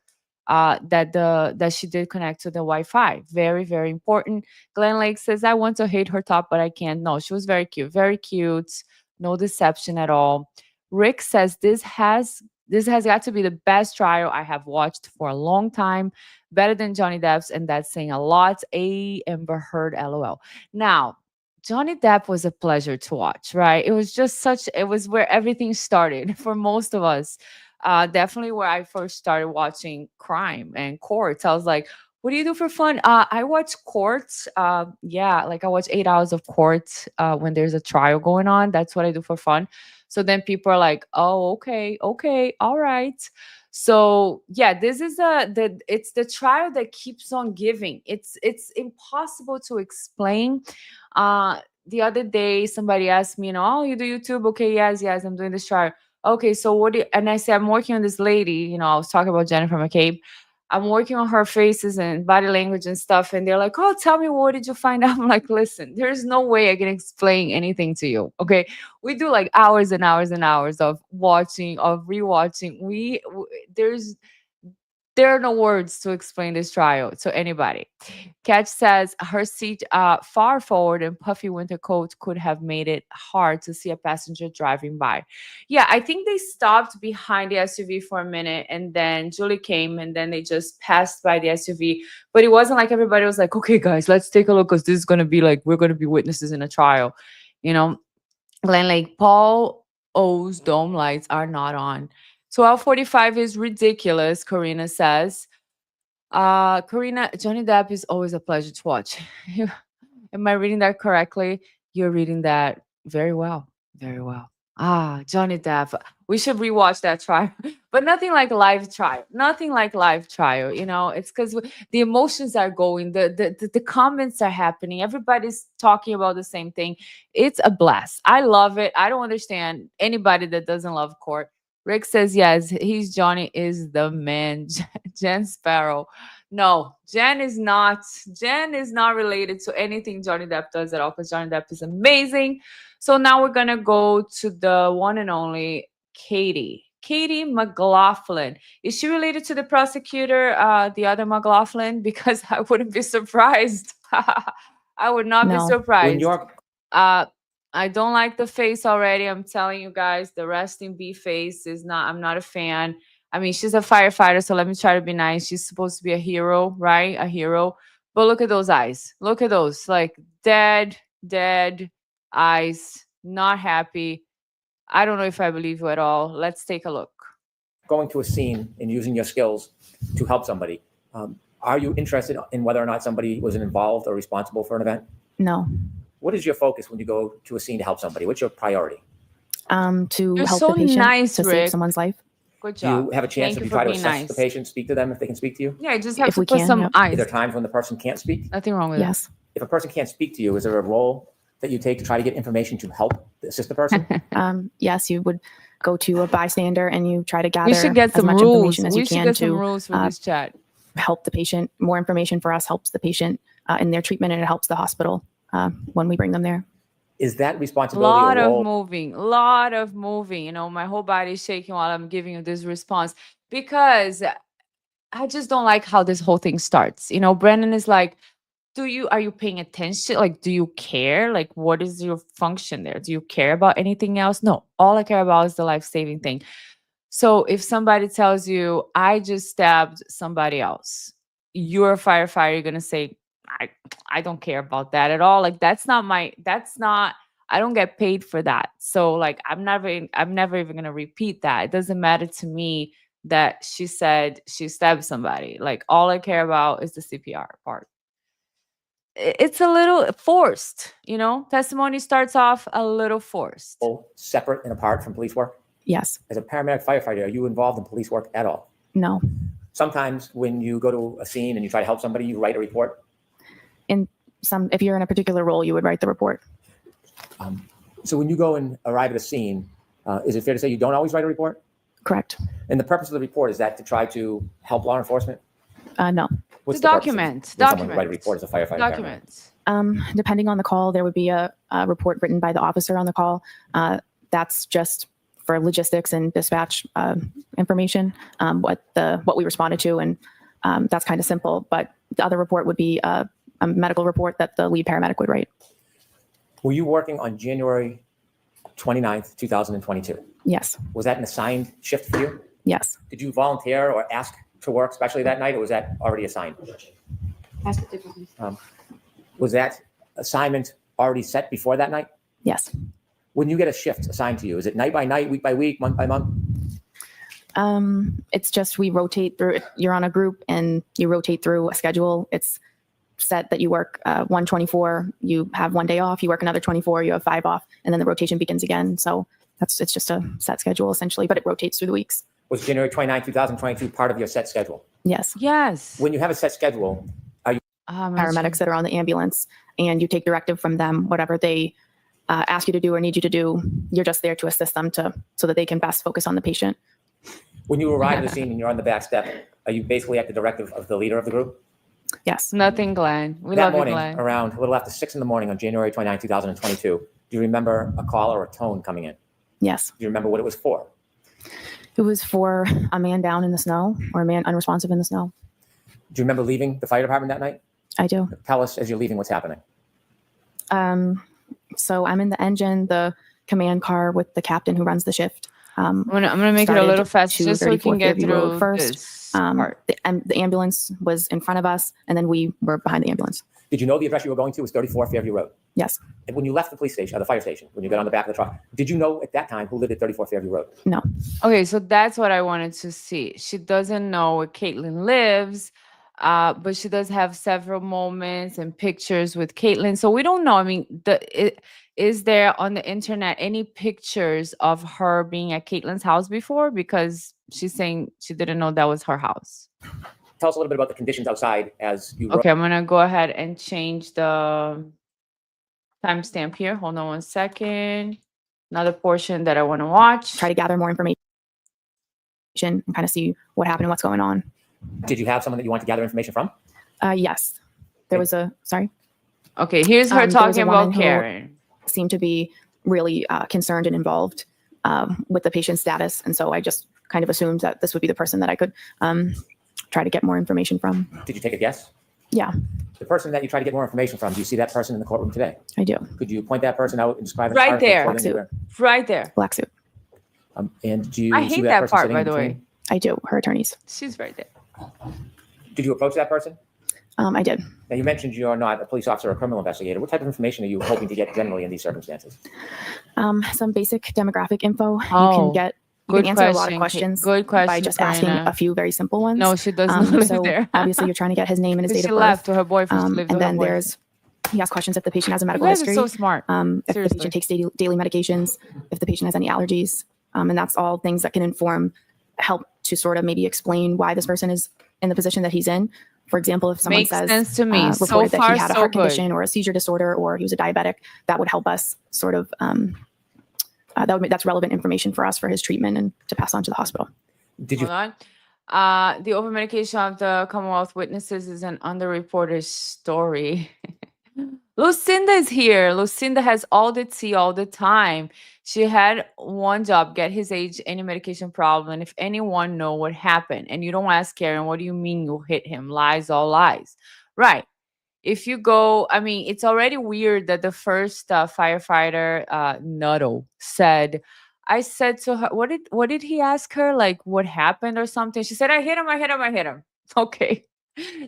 that she did connect to the Wi-Fi. Very, very important. Glenn Lake says, I want to hate her top, but I can't. No, she was very cute. Very cute. No deception at all. Rick says this has got to be the best trial I have watched for a long time. Better than Johnny Depp's, and that's saying a lot. A Amber Heard, LOL. Now, Johnny Depp was a pleasure to watch, right? It was just it was where everything started for most of us. Definitely where I first started watching crime and courts. I was like, what do you do for fun? I watch courts. I watch 8 hours of courts when there's a trial going on. That's what I do for fun. So then people are like, oh, okay, all right. So yeah, this is it's the trial that keeps on giving. It's impossible to explain. The other day, somebody asked me, oh, you do YouTube? Okay, yes, I'm doing this trial. Okay, so and I said, I'm working on this lady, I was talking about Jennifer McCabe. I'm working on her faces and body language and stuff. And they're like, oh, tell me, what did you find out? I'm like, listen, there's no way I can explain anything to you. Okay. We do like hours and hours and hours of watching, of rewatching. There are no words to explain this trial to anybody. Catch says her seat far forward and puffy winter coat could have made it hard to see a passenger driving by. Yeah, I think they stopped behind the SUV for a minute and then Julie came and then they just passed by the SUV. But it wasn't like everybody was like, okay, guys, let's take a look because this is going to be like, we're going to be witnesses in a trial. You know, Glen Lake, Paul O's dome lights are not on. 12:45 is ridiculous, Karina says. Karina, Johnny Depp is always a pleasure to watch. Am I reading that correctly? You're reading that very well. Very well. Johnny Depp. We should rewatch that trial. But nothing like live trial. Nothing like live trial. You know, it's because the emotions are going, the comments are happening. Everybody's talking about the same thing. It's a blast. I love it. I don't understand anybody that doesn't love court. Rick says, yes, Johnny is the man. Jen Sparrow. No, Jen is not related to anything Johnny Depp does at all because Johnny Depp is amazing. So now we're going to go to the one and only Katie. Katie McLaughlin. Is she related to the prosecutor, the other McLaughlin? Because I wouldn't be surprised. I would not be surprised. I don't like the face already. I'm telling you guys, the resting bee face I'm not a fan. I mean, she's a firefighter, so let me try to be nice. She's supposed to be a hero, right? A hero. But look at those eyes. Look at those, like dead eyes, not happy. I don't know if I believe you at all. Let's take a look. Going to a scene and using your skills to help somebody. Are you interested in whether or not somebody was involved or responsible for an event? No. What is your focus when you go to a scene to help somebody? What's your priority? To You're help so the patient, nice, to Rick. save someone's life. Good Do job. you have a chance Thank if you you for try to being assess nice. the patient, speak to them if they can speak to you? Yeah, I just have If to we put can, some yep. eyes. Is there times when the person can't speak? Nothing wrong with Yes. If a person can't speak to you, is there a role that you take to try to get information to help assist the person? Yes, you would go to a bystander and you try to it. gather We should get as some much rules. information as We you should can get some to rules for this chat. help the patient. More information for us helps the patient in their treatment, and it helps the hospital when we bring them there. Is that A responsibility lot a of role? moving. You know, my whole body is shaking while I'm giving you this response because I just don't like how this whole thing starts. You know, Brennan is like, are you paying attention? Like, do you care? Like, what is your function there? Do you care about anything else? No, all I care about is the life-saving thing. So if somebody tells you, I just stabbed somebody else, you're a firefighter, you're going to say, I don't care about that at all. Like, I don't get paid for that. So like, I'm never even going to repeat that. It doesn't matter to me that she said she stabbed somebody. Like, all I care about is the CPR part. It's a little forced, you know, testimony starts off a little forced. Separate and apart from police work? Yes. As a paramedic firefighter, are you involved in police work at all? No. Sometimes when you go to a scene and you try to help somebody, you write a report. If you're in a particular role, you would write the report. So when you go and arrive at a scene, is it fair to say you don't always write a report? Correct. And the purpose of the report, is that to try to help law enforcement? No. What's To the purpose of document. when someone write a report as a firefighter? Documents. Depending on the call, there would be a report written by the officer on the call. That's just for logistics and dispatch information, what we responded to, and that's kind of simple. But the other report would be a medical report that the lead paramedic would write. Were you working on January 29th, 2022? Yes. Was that an assigned shift for you? Yes. Did you volunteer or ask to work, especially that night, or was that already assigned? Was that assignment already set before that night? Yes. When you get a shift assigned to you, is it night by night, week by week, month by month? It's just we rotate through. You're on a group and you rotate through a schedule. It's set that you work 124, you have 1 day off, you work another 24, you have 5 off, and then the rotation begins again. So it's just a set schedule essentially, but it rotates through the weeks. Was January 29th, 2022 part of your set schedule? Yes. Yes. When you have a set schedule, Paramedics that are on the ambulance, and you take directive from them, whatever they ask you to do or need you to do, you're just there to assist them so that they can best focus on the patient. when you arrive at the scene and you're on the back step, Are you basically at the directive of the leader of the group? Yes. Nothing, Glenn. We That love you, morning, Glenn. around a little after 6 in the morning on January 29, 2022, do you remember a call or a tone coming in? Yes. Do you remember what it was for? It was for a man down in the snow or a man unresponsive in the snow. Do you remember leaving the fire department that night? I do. Tell us as you're leaving what's happening. So I'm in the engine, the command car with the captain who runs the shift. I'm gonna make it a started little faster just so we 234 can get Fairview Road through first. this part. The ambulance was in front of us, and then we were behind the ambulance. Did you know the address you were going to was 34 Fairview Road? Yes. And when you left the police station, or the fire station, when you got on the back of the truck, did you know at that time who lived at 34 Fairview Road? No. Okay, so that's what I wanted to see. She doesn't know where Caitlin lives, but she does have several moments and pictures with Caitlin. So we don't know. I mean, is there on the internet any pictures of her being at Caitlin's house before? Because she's saying she didn't know that was her house. Tell us a little bit about the conditions outside as you Okay, I'm gonna go ahead and change the timestamp here. Hold on one second. Another portion that I want to watch. Try to gather more information and kind of see what happened and what's going on. Did you have someone that you wanted to gather information from? Yes. There was sorry. Okay, here's her There was a talking about woman who Karen. seemed to be really concerned and involved with the patient's status. And so I just kind of assumed that this would be the person that I could try to get more information from. Did you take a guess? Yeah, The person that you tried to get more information from, do you see that person in the courtroom today? I do. Could you point that person out and describe Right article there. clothing they wear? Right there. Black suit. And do you I see hate that that person part, sitting by in the way. between? I do. Her attorneys. She's right there. Did you approach that person? I did. Now, you mentioned you're not a police officer or a criminal investigator. What type of information are you hoping to get generally in these circumstances? Some basic demographic info. You Oh, can get. You good can answer a lot of question. questions Good question, by just asking Karina. a few very simple ones. No, she does not live So there. obviously, you're trying to get his name and his date She of birth. left to her boyfriend. She lived And with her then boyfriend. he asks questions if the patient has a You medical guys history. are so smart. If the Seriously. patient takes daily medications, if the patient has any allergies. And that's all things that can help to sort of maybe explain why this person is in the position that he's in. For example, if someone Makes says sense to me. So reported that far, he had a so heart good. condition or a seizure disorder or he was a diabetic, that would help us sort of that's relevant information for us for his treatment and to pass on to the hospital. Did you Hold on. The over-medication of the Commonwealth witnesses is an underreported story. Lucinda is here. Lucinda has all the tea all the time. She had one job, get his age, any medication problem. And if anyone know what happened, and you don't ask Karen, what do you mean you hit him? Lies, all lies. Right. If you go, I mean, it's already weird that the first firefighter, Nuttall, said, I said to her, what did he ask her? Like, what happened or something? She said, I hit him. Okay.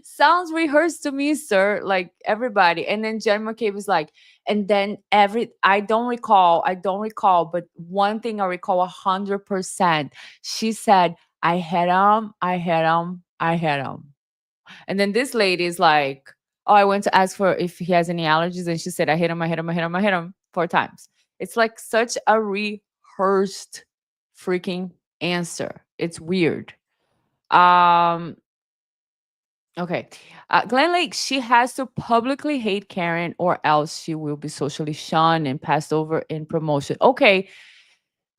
Sounds rehearsed to me, sir. Like everybody. And then Jen McCabe was like, and then I don't recall, but one thing I recall 100%. She said, I hit him. And then this lady is like, oh, I went to ask for if he has any allergies. And she said, I hit him 4 times. It's like such a rehearsed freaking answer. It's weird. Okay. Glenn Lake, she has to publicly hate Karen or else she will be socially shunned and passed over in promotion. Okay.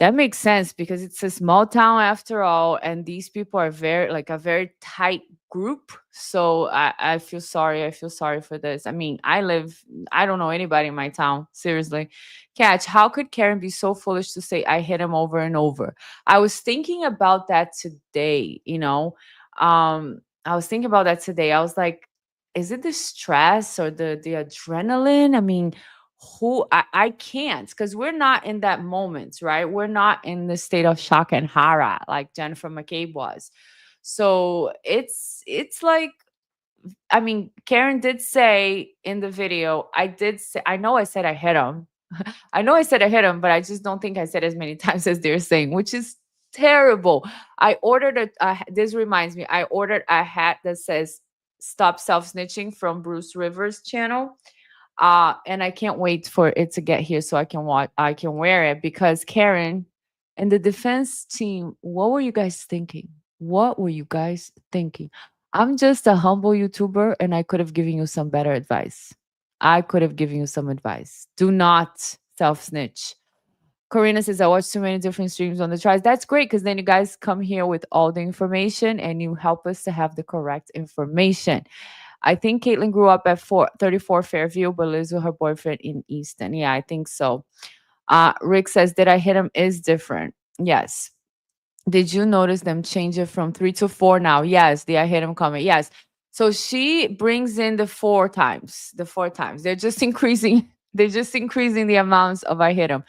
That makes sense because it's a small town after all. And these people are a very tight group. So I feel sorry. I feel sorry for this. I mean, I don't know anybody in my town. Seriously. Catch, how could Karen be so foolish to say I hit him over and over? I was thinking about that today, I was thinking about that today. I was like, is it the stress or the adrenaline? I mean, I can't because we're not in that moment, right? We're not in the state of shock and horror like Jennifer McCabe was. So it's like, I mean, Karen did say in the video, I know I said I hit him. But I just don't think I said as many times as they're saying, which is terrible. I ordered this reminds me, I ordered a hat that says stop self-snitching from Bruce Rivers' channel. And I can't wait for it to get here so I can wear it because Karen and the defense team, what were you guys thinking? I'm just a humble YouTuber and I could have given you some better advice. Do not self-snitch. Karina says, I watched too many different streams on the tries. That's great because then you guys come here with all the information and you help us to have the correct information. I think Caitlin grew up at 34 Fairview, but lives with her boyfriend in Easton. Yeah, I think so. Rick says, did I hit him is different. Yes. Did you notice them change it from 3 to 4 now? Yes. Did I hit him comment? Yes. So she brings in the 4 times. The 4 times. They're just increasing the amounts of I hit him.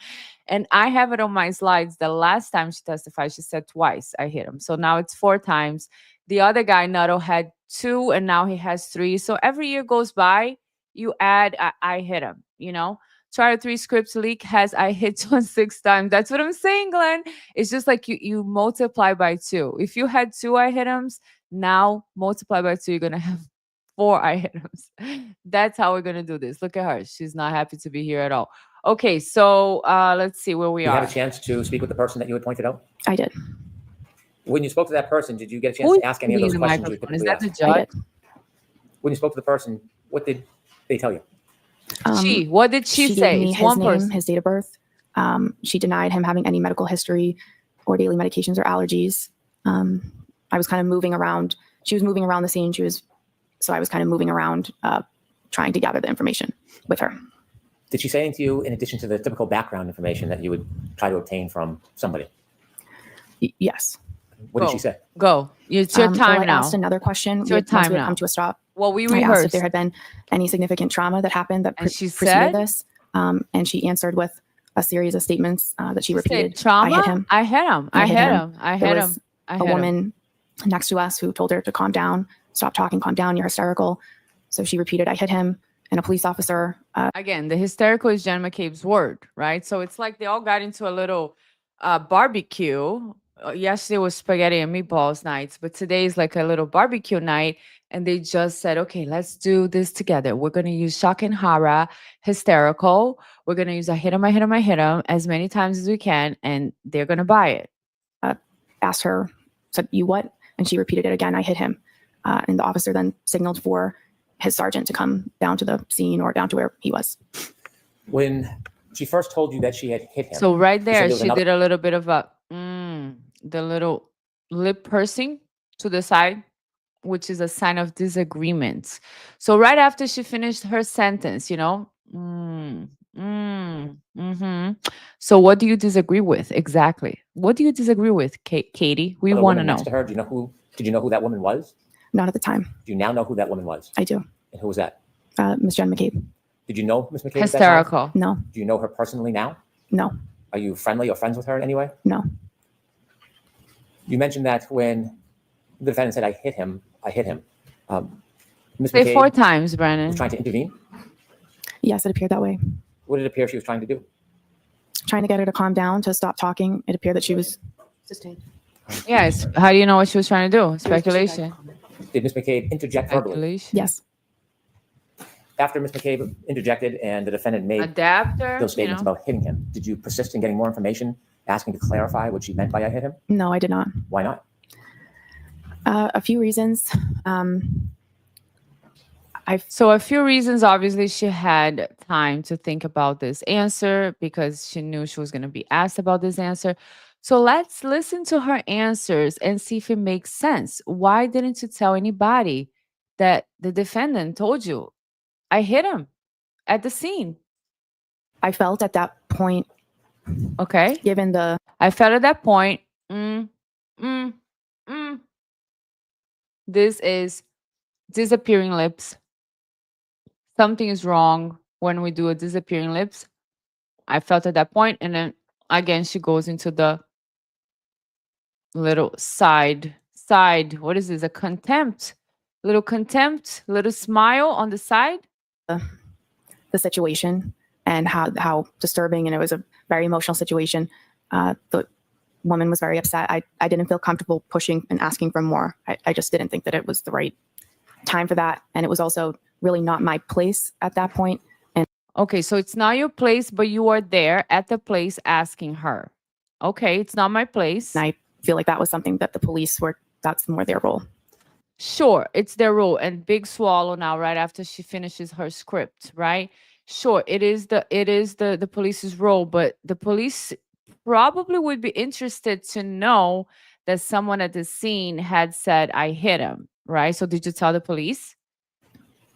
And I have it on my slides. The last time she testified, she said twice I hit him. So now it's 4 times. The other guy, Nuttall, had 2 and now he has 3. So every year goes by, you add I hit him, you know. Charter 3 scripts leak has I hit John 6 times. That's what I'm saying, Glenn. It's just like you multiply by 2. If you had 2 I hit hims, now multiply by 2, you're going to have 4 I hit hims. That's how we're going to do this. Look at her. She's not happy to be here at all. Okay, so let's see where we are. You had a chance to speak with the person that you had pointed out? I did. When you spoke to that person, did you get a chance to ask any of those questions you Is typically that the ask? I judge? did. When you spoke to the person, what did they tell you? What did she She say? gave me It's his one name, person. his date of birth. She denied him having any medical history or daily medications or allergies. I was kind of moving around. She was moving around the scene. So I was kind of moving around, trying to gather the information with her. Did she say anything to you in addition to the typical background information that you would try to obtain from somebody? Yes. What did she say? Go. It's your So time I now. asked another question. It's your Once time we had now. come to a stop. Well, we I asked if rehearsed. there had been any significant trauma that happened that And she preceded said? this. And she answered with a series of statements that she Said repeated. trauma? I hit him. I hit him. I hit him. I There hit was him. I a hit him. woman next to us who told her to calm down, stop talking, calm down, you're hysterical. So she repeated, I hit him. And a police officer. Again, the hysterical is Jen McCabe's word, right? So it's like they all got into a little barbecue. Yesterday was spaghetti and meatballs nights, but today is like a little barbecue night. And they just said, okay, let's do this together. We're going to use shock and horror, hysterical. We're going to use I hit him, I hit him, I hit him as many times as we can. And they're going to buy it. Asked her, said, you what? And she repeated it again, I hit him. And the officer then signaled for his sergeant to come down to the scene or down to where he was. When she first told you that she had hit him. So right said there, there was she another- did a little bit of the little lip pursing to the side, which is a sign of disagreement. So right after she finished her sentence, you know, So what do you disagree with exactly? What do you disagree with, Katie? We Other want to woman know. next to her, did you know who that woman was? Not at the time. Do you now know who that woman was? I do. And who was that? Ms. Jen McCabe. Did you know Ms. McCabe at that time? Hysterical. No, Do you know her personally now? no, Are you friendly or friends with her in any way? no. You mentioned that when the defendant said, I hit him. Ms. Say McCabe 4 times, was Brandon. trying to intervene. Yes, it appeared that way. What did it appear she was trying to do? Trying to get her to calm down, to stop talking. It appeared that she was. Yes. How do you know what she was trying to do? Speculation. Did Ms. McCabe interject verbally? Speculation. Yes. After Ms. McCabe interjected and the defendant made Adapter. those statements about hitting him, did you persist in getting more information, asking to clarify what she meant by I hit him? No, I did not. Why not? A few reasons. So a few reasons. Obviously, she had time to think about this answer because she knew she was going to be asked about this answer. So let's listen to her answers and see if it makes sense. Why didn't you tell anybody that the defendant told you, I hit him at the scene? I felt at that point, Okay. given the I felt at that point, this is disappearing lips. Something is wrong when we do a disappearing lips. I felt at that point, and then again, she goes into the little side. What is this? A contempt, little smile on the side. the situation and how disturbing, and it was a very emotional situation. The woman was very upset. I didn't feel comfortable pushing and asking for more. I just didn't think that it was the right time for that. And it was also really not my place at that point. And Okay, so it's not your place, but you are there at the place asking her. Okay, it's not my place. I feel like that was something that the police that's more their role. Sure, it's their role. And big swallow now, right after she finishes her script, right? Sure, it is the police's role, but the police probably would be interested to know that someone at the scene had said, I hit him, right? So did you tell the police?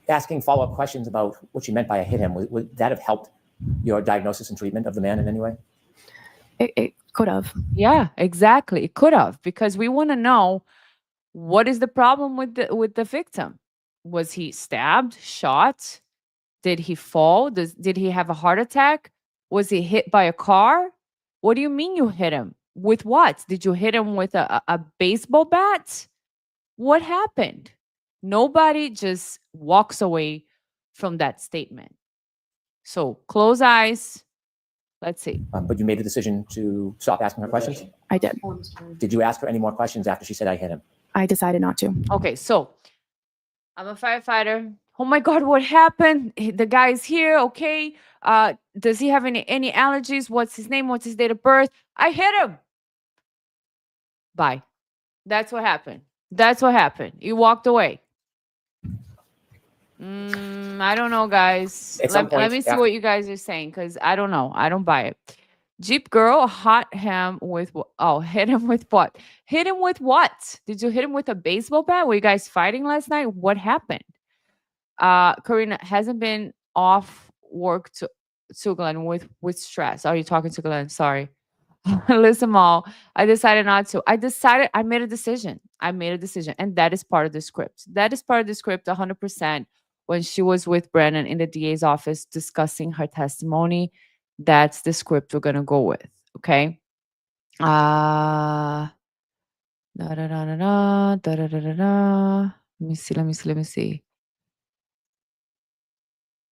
Asking follow-up questions about what she meant by I hit him, would that have helped your diagnosis and treatment of the man in any way? It could have. Yeah, exactly. It could have, because we want to know what is the problem with the victim. Was he stabbed, shot? Did he fall? Did he have a heart attack? Was he hit by a car? What do you mean you hit him? With what? Did you hit him with a baseball bat? What happened? Nobody just walks away from that statement. So close eyes. Let's see. But you made the decision to stop asking her questions? I did. Did you ask her any more questions after she said I hit him? I decided not to. Okay, so I'm a firefighter. Oh my God, what happened? The guy's here. Okay. Does he have any allergies? What's his name? What's his date of birth? I hit him. Bye. That's what happened. That's what happened. You walked away. I don't know, guys. Let me see what you guys are saying, because I don't know. I don't buy it. Jeep girl hit him with hit him with what? Hit him with what? Did you hit him with a baseball bat? Were you guys fighting last night? What happened? Karina hasn't been off work to Glenn with stress. Are you talking to Glenn? Sorry. Listen, Mal, I decided not to. I made a decision. And that is part of the script. That is part of the script 100%. When she was with Brennan in the DA's office discussing her testimony, that's the script we're going to go with. Okay. Let me see.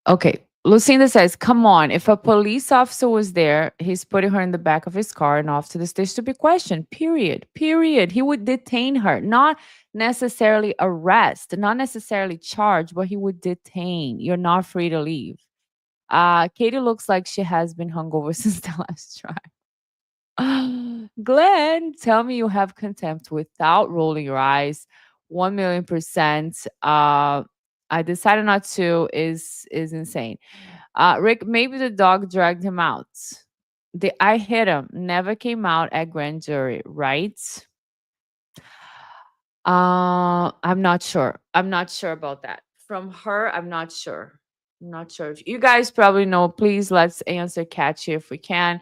Okay. Lucinda says, come on, if a police officer was there, he's putting her in the back of his car and off to the station to be questioned. Period. He would detain her, not necessarily arrest, not necessarily charge, but he would detain. You're not free to leave. Katie looks like she has been hungover since the last try. Glenn, tell me you have contempt without rolling your eyes. 1,000,000%. I decided not to is insane. Rick, maybe the dog dragged him out. The I hit him never came out at grand jury, right? I'm not sure. I'm not sure about that. From her, I'm not sure. I'm not sure. If you guys probably know, please let's answer catchy if we can.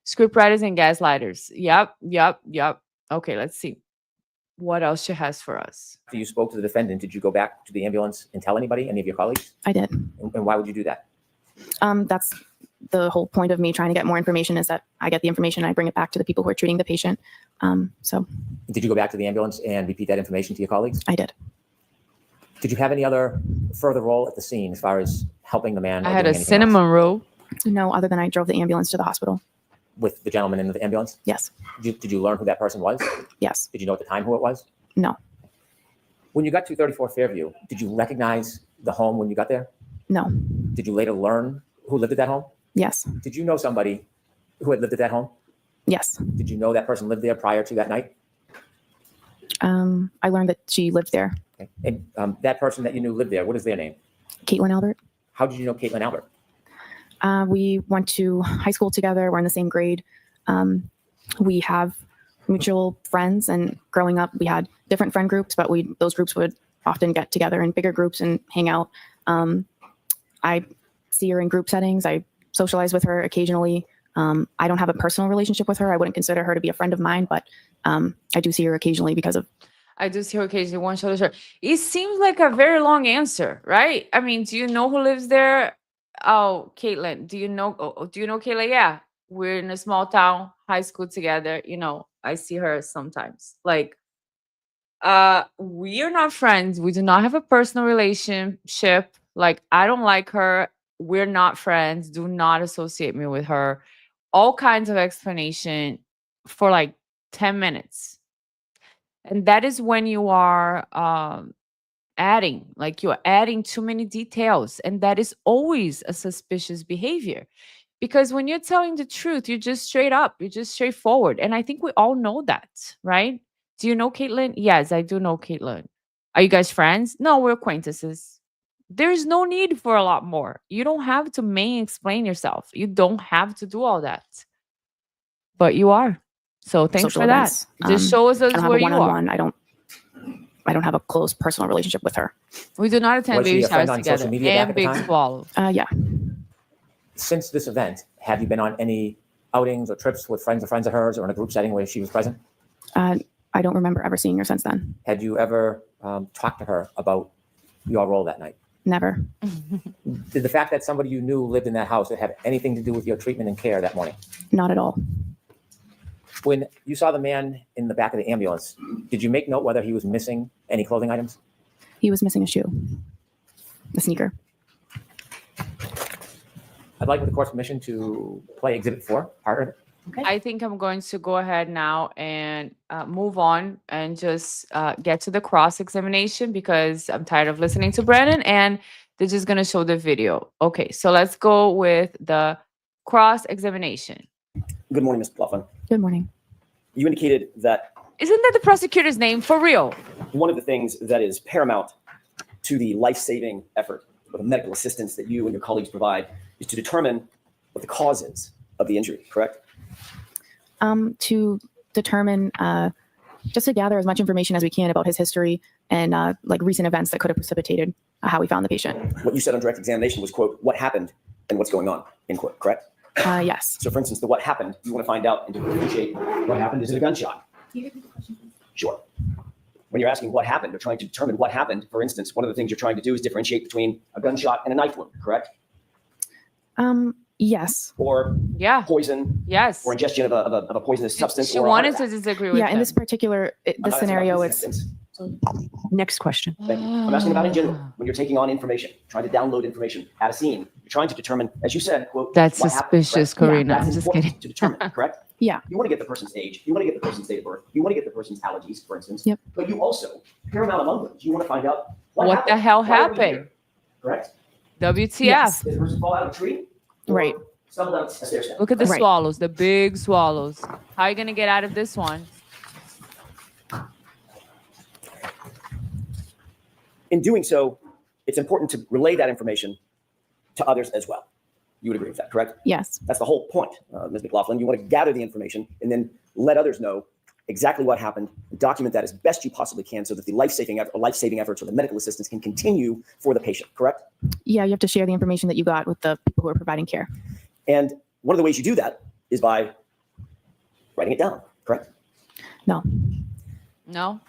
Scriptwriters and gaslighters. Yep. Okay, let's see what else she has for us. After you spoke to the defendant, did you go back to the ambulance and tell anybody, any of your colleagues? I did. And why would you do that? That's the whole point of me trying to get more information, is that I get the information and I bring it back to the people who are treating the patient. So did you go back to the ambulance and repeat that information to your colleagues? I did. Did you have any other further role at the scene as far as helping the man? I had a cinnamon roll. No, other than I drove the ambulance to the hospital. With the gentleman in the ambulance? Yes. Did you learn who that person was? Yes. Did you know at the time who it was? No. When you got to 34 Fairview, did you recognize the home when you got there? No. Did you later learn who lived at that home? Yes. Did you know somebody who had lived at that home? Yes. Did you know that person lived there prior to that night? I learned that she lived there. Okay. And that person that you knew lived there, what is their name? Caitlin Albert. How did you know Caitlin Albert? We went to high school together. We're in the same grade. We have mutual friends, and growing up, we had different friend groups, but those groups would often get together in bigger groups and hang out. I see her in group settings. I socialize with her occasionally. I don't have a personal relationship with her. I wouldn't consider her to be a friend of mine, but I do see her occasionally because of. I do see her occasionally, one shoulder shirt. It seems like a very long answer, right? I mean, do you know who lives there? Oh, Caitlin. Do you know Caitlin? Yeah. We're in a small town, high school together. I see her sometimes. Like, we are not friends. We do not have a personal relationship. Like, I don't like her. We're not friends. Do not associate me with her. All kinds of explanation for like 10 minutes. And that is when you are you're adding too many details. And that is always a suspicious behavior. Because when you're telling the truth, you're just straight up, you're just straightforward. And I think we all know that, right? Do you know Caitlin? Yes, I do know Caitlin. Are you guys friends? No, we're acquaintances. There's no need for a lot more. You don't have to explain yourself. You don't have to do all that. but you are. So thanks social for that. events. Just shows us I don't have where a you are. one-on-one. I don't have a close personal relationship with her. We do not attend Was she baby a friend showers on social together. media back And at the big time? swallow. Yeah, Since this event, have you been on any outings or trips with friends of hers or in a group setting where she was present? I don't remember ever seeing her since then. Had you ever talked to her about your role that night? Never. Did the fact that somebody you knew lived in that house have anything to do with your treatment and care that morning? Not at all. When you saw the man in the back of the ambulance, did you make note whether he was missing any clothing items? He was missing a shoe, a sneaker. I'd like with the court's permission to play Exhibit 4, part of it. I think I'm going to go ahead now and move on and just get to the cross-examination because I'm tired of listening to Brandon and they're just going to show the video. Okay, so let's go with the cross-examination. Good morning, Ms. McLaughlin. Good morning. You indicated that Isn't that the prosecutor's name for real? one of the things that is paramount to the life-saving effort or the medical assistance that you and your colleagues provide is to determine what the cause is of the injury, correct? To determine, just to gather as much information as we can about his history and like recent events that could have precipitated how we found the patient. What you said on direct examination was, quote, what happened and what's going on, end quote, correct? Yes. So for instance, the what happened, you want to find out and differentiate what happened. Is it a gunshot? Sure. When you're asking what happened or trying to determine what happened, for instance, one of the things you're trying to do is differentiate between a gunshot and a knife wound, correct? Yes. Or Yeah. poison Yes. or ingestion of a poisonous substance. She or a heart wanted to attack. disagree with Yeah. In him. this particular I'm this not scenario, asking about it's these incidents. Next question. Thank you. I'm asking about in general. When you're taking on information, trying to download information at a scene, you're trying to determine, as you said, quote, That's what happened, suspicious, correct? Karina. That's I'm just important kidding. to determine, correct? Yeah. You want to get the person's age. You want to get the person's date of birth. You want to get the person's allergies, for instance. Yep. But you also, paramount among them, you want to find out what What the happened. hell Why are we happened? here? Correct? WTF. Yes. Did the person fall out of a tree? Or Right. stumble down a stair step? Look at the Right. swallows, the big swallows. How are you going to get out of this one? In doing so, it's important to relay that information to others as well. You would agree with that, correct? yes. That's the whole point, Ms. McLaughlin. You want to gather the information and then let others know exactly what happened, document that as best you possibly can so that the life-saving efforts or the medical assistance can continue for the patient, correct? Yeah. You have to share the information that you got with the people who are providing care. And one of the ways you do that is by writing it down, correct? No. No?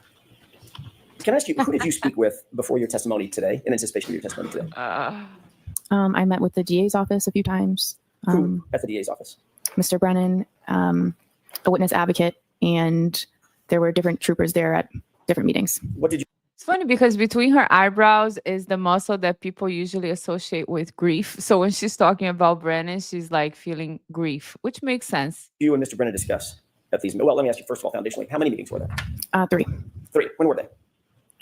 Can I ask you, who did you speak with before your testimony today, in anticipation of your testimony today? I met with the DA's office a few times. Who at the DA's office? Mr. Brennan, a witness advocate, and there were different troopers there at different meetings. What did you It's funny because between her eyebrows is the muscle that people usually associate with grief. So when she's talking about Brennan, she's like feeling grief, which makes sense. and Mr. Brennan discuss at these? Well, let me ask you first of all, foundationally, how many meetings were there? 3. 3. When were they?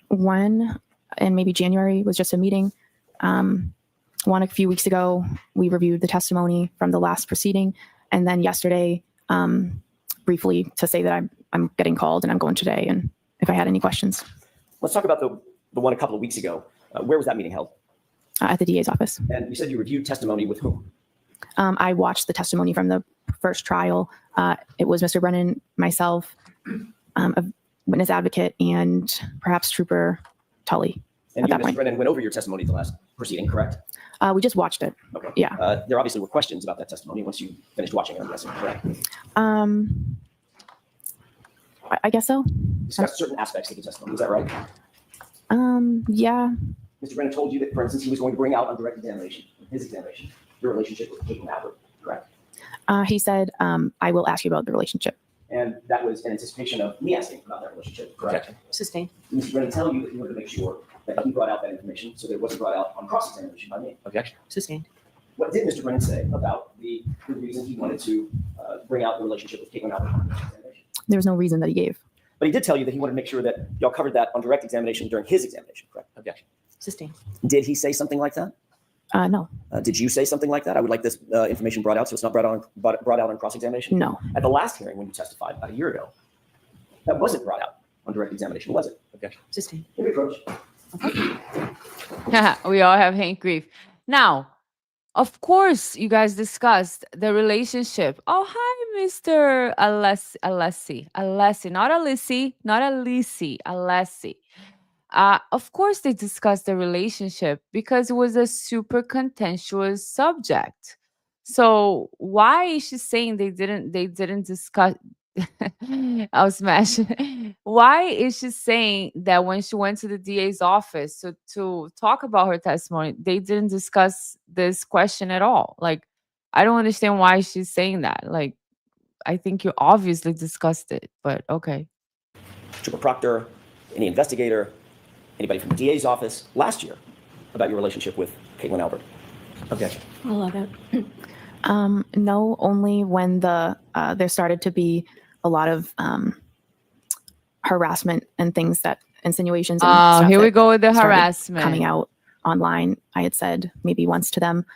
One in maybe January was just a meeting. One a few weeks ago, we reviewed the testimony from the last proceeding. And then yesterday, briefly to say that I'm getting called and I'm going today. And if I had any questions. Let's talk about the one a couple of weeks ago. Where was that meeting held? At the DA's office. And you said you reviewed testimony with whom? I watched the testimony from the first trial. It was Mr. Brennan, myself, a witness advocate, and perhaps Trooper Tully. And At you, that Mr. point. Brennan, went over your testimony at the last proceeding, correct? We just watched it. Okay. Yeah. There obviously were questions about that testimony once you finished watching it, I'm guessing, correct? I guess so. Discussed certain aspects of the testimony, is that right? Yeah. Mr. Brennan told you that, for instance, he was going to bring out on direct examination, his examination, your relationship with Kate and Albert, correct? He said, I will ask you about the relationship. And that was in anticipation of me asking about that relationship, correct? Sustained. Mr. Brennan telling you that he wanted to make sure that he brought out that information so that it wasn't brought out on cross-examination by me. Objection. Sustained. What did Mr. Brennan say about the reason he wanted to bring out the relationship with Kate and Albert on cross-examination? There was no reason that he gave. But he did tell you that he wanted to make sure that y'all covered that on direct examination during his examination, correct? Objection. Sustained. Did he say something like that? No. Did you say something like that? I would like this information brought out so it's not brought out on cross-examination. No. At the last hearing when you testified about a year ago, that wasn't brought out on direct examination, was it? Objection. Sustained. Give me approach. We all have hate grief. Now, Of course, you guys discussed the relationship. Oh, hi, Mr. Alessi, not Alessi. Of course, they discussed the relationship because it was a super contentious subject. So why is she saying they didn't discuss? I'll smash. Why is she saying that when she went to the DA's office to talk about her testimony, they didn't discuss this question at all? Like, I don't understand why she's saying that. Like, I think you obviously discussed it, but okay. Trooper Proctor, any investigator, anybody from the DA's office last year about your relationship with Caitlin Albert? Objection. I love it. No, only when there started to be a lot of harassment and things that insinuations. And stuff Here we that go with the started harassment coming out online. I had said maybe once to them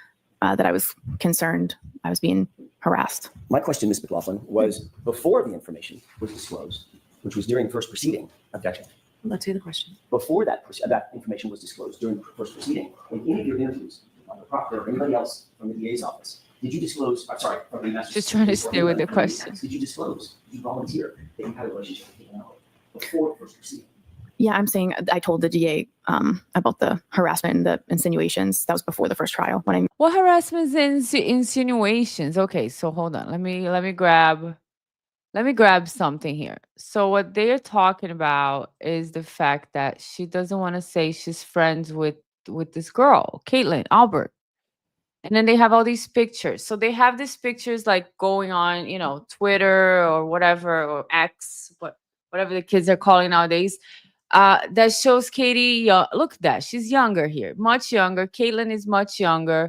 that I was concerned I was being harassed. My question, Ms. McLaughlin, was before the information was disclosed, which was during the first proceeding. Objection. Let's hear the question. Before that information was disclosed during the first proceeding, in any of your interviews, the proctor or anybody else from the DA's office, did you disclose? From the Just trying to stay with the question. Did you disclose? Did you volunteer that you had a relationship with Caitlin Albert before the first proceeding? Yeah, I'm saying I told the DA about the harassment and the insinuations. That was before the first trial. What harassments and insinuations? Okay, so hold on. Let me grab something here. So what they're talking about is the fact that she doesn't want to say she's friends with this girl, Caitlin Albert. And then they have all these pictures. So they have these pictures like going on, Twitter or whatever, or X, whatever the kids are calling nowadays. That shows Katie. Look at that. She's younger here, much younger. Caitlin is much younger.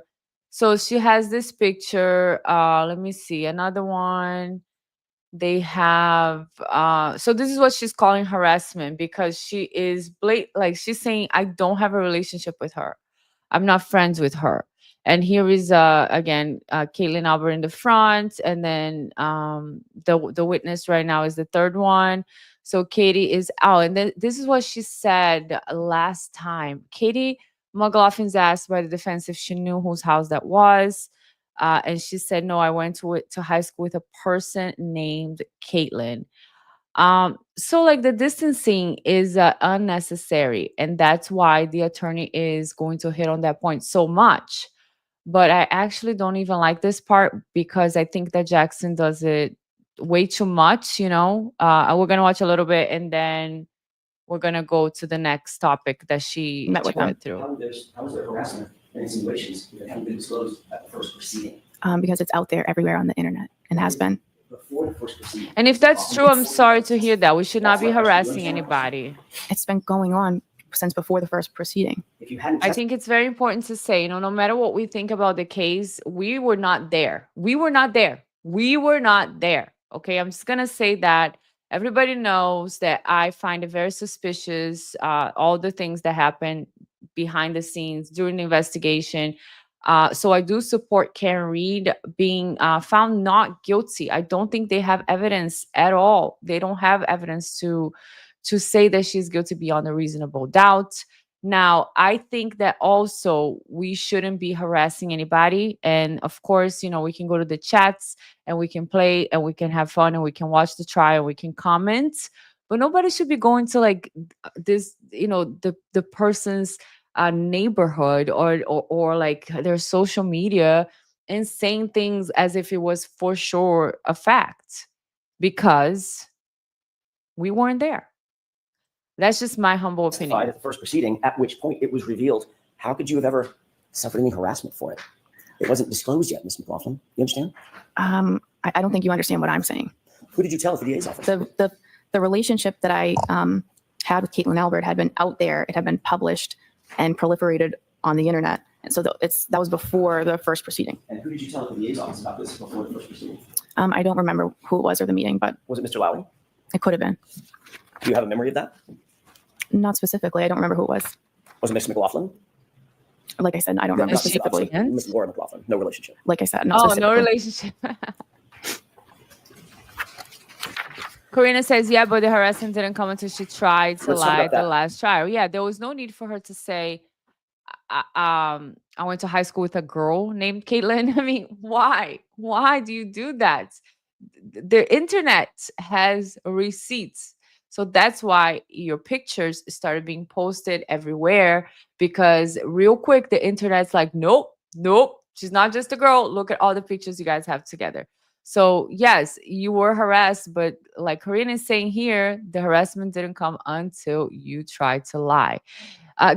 So she has this picture. Let me see. Another one. They have so this is what she's calling harassment because she is like she's saying I don't have a relationship with her. I'm not friends with her. And here is again Caitlin Albert in the front, and then the witness right now is the third one. So Katie is out, and then this is what she said last time. Katie McLaughlin's asked by the defense if she knew whose house that was. And she said, no, I went to high school with a person named Caitlin. So like the distancing is unnecessary. And that's why the attorney is going to hit on that point so much. But I actually don't even like this part because I think that Jackson does it way too much, We're going to watch a little bit and then we're going to go to the next topic that she went through. How is there harassment and insinuations that haven't been disclosed at the first proceeding? Because it's out there everywhere on the internet and has been. Before the first proceeding. And if that's true, I'm sorry to hear that. We should not be harassing anybody. It's been going on since before the first proceeding. If you hadn't I think it's very important to say, no matter what we think about the case, we were not there. We were not there. Okay, I'm just going to say that everybody knows that I find it very suspicious, all the things that happen behind the scenes during the investigation. So I do support Karen Reed being found not guilty. I don't think they have evidence at all. They don't have evidence to say that she's guilty beyond a reasonable doubt. Now, I think that also we shouldn't be harassing anybody. And of course, we can go to the chats and we can play and we can have fun and we can watch the trial, we can comment, but nobody should be going to like this, the person's neighborhood or like their social media and saying things as if it was for sure a fact because we weren't there. That's just my humble opinion. At the first proceeding, at which point it was revealed. How could you have ever suffered any harassment for it? It wasn't disclosed yet, Ms. McLaughlin. You understand? I don't think you understand what I'm saying. Who did you tell at the DA's office? The relationship that I had with Caitlin Albert had been out there. It had been published and proliferated on the internet. And so that was before the first proceeding. And who did you tell at the DA's office about this before the first proceeding? I don't remember who it was or the meeting, but was it Mr. Lowry? It could have been. Do you have a memory of that? Not specifically. I don't remember who it was. Was it Ms. McLaughlin? Like I said, I don't remember specifically. Ms. Laura McLaughlin, no relationship. Like I said, no relationship. Karina says, yeah, but the harassment didn't come until she tried to lie at the last trial. Yeah, there was no need for her to say, I went to high school with a girl named Caitlin. I mean, why? Why do you do that? The internet has receipts. So that's why your pictures started being posted everywhere, because real quick, the internet's like, nope, nope, she's not just a girl. Look at all the pictures you guys have together. So yes, you were harassed, but like Corinne is saying here, the harassment didn't come until you tried to lie.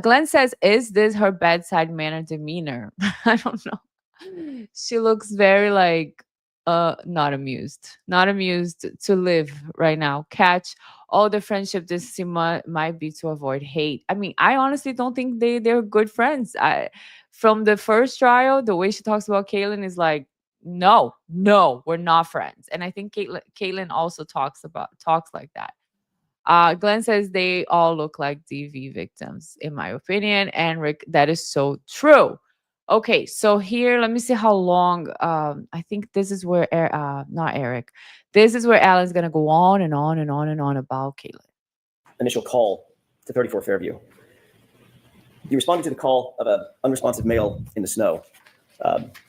Glenn says, is this her bedside manner demeanor? I don't know. She looks very like not amused to live right now. Catch all the friendship this might be to avoid hate. I mean, I honestly don't think they're good friends. From the first trial, the way she talks about Caitlyn is like, no, we're not friends. And I think Caitlyn also talks like that. Glenn says they all look like DV victims, in my opinion. And Rick, that is so true. Okay, so here, let me see how long. I think this is where, not Eric. This is where Alan's gonna go on and on and on and on about Caitlyn. Initial call to 34 Fairview. You responded to the call of an unresponsive male in the snow.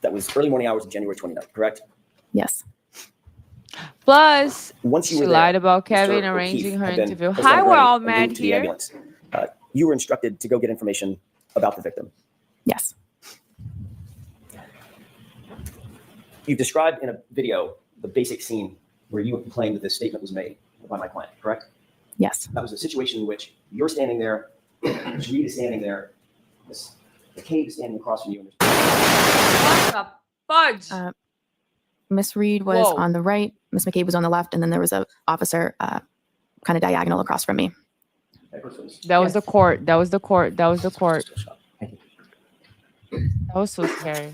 That was early morning hours of January 29th, correct? Yes. Plus, Once you she were there, lied about Mr. Kevin O'Keefe arranging her had been interview. placed on Hi, the we're ground all and mad moved to the here. ambulance. You were instructed to go get information about the victim. Yes. You've described in a video the basic scene where you claimed that this statement was made by my client, correct? Yes. That was a situation in which you're standing there, Reed is standing there, McCabe is standing across from you. What the fudge? Miss Reed was Whoa. on the right, Miss McCabe was on the left, and then there was a officer kind of diagonal across from me. That was the court. That was the court. That was the court. Thank you. That was so scary.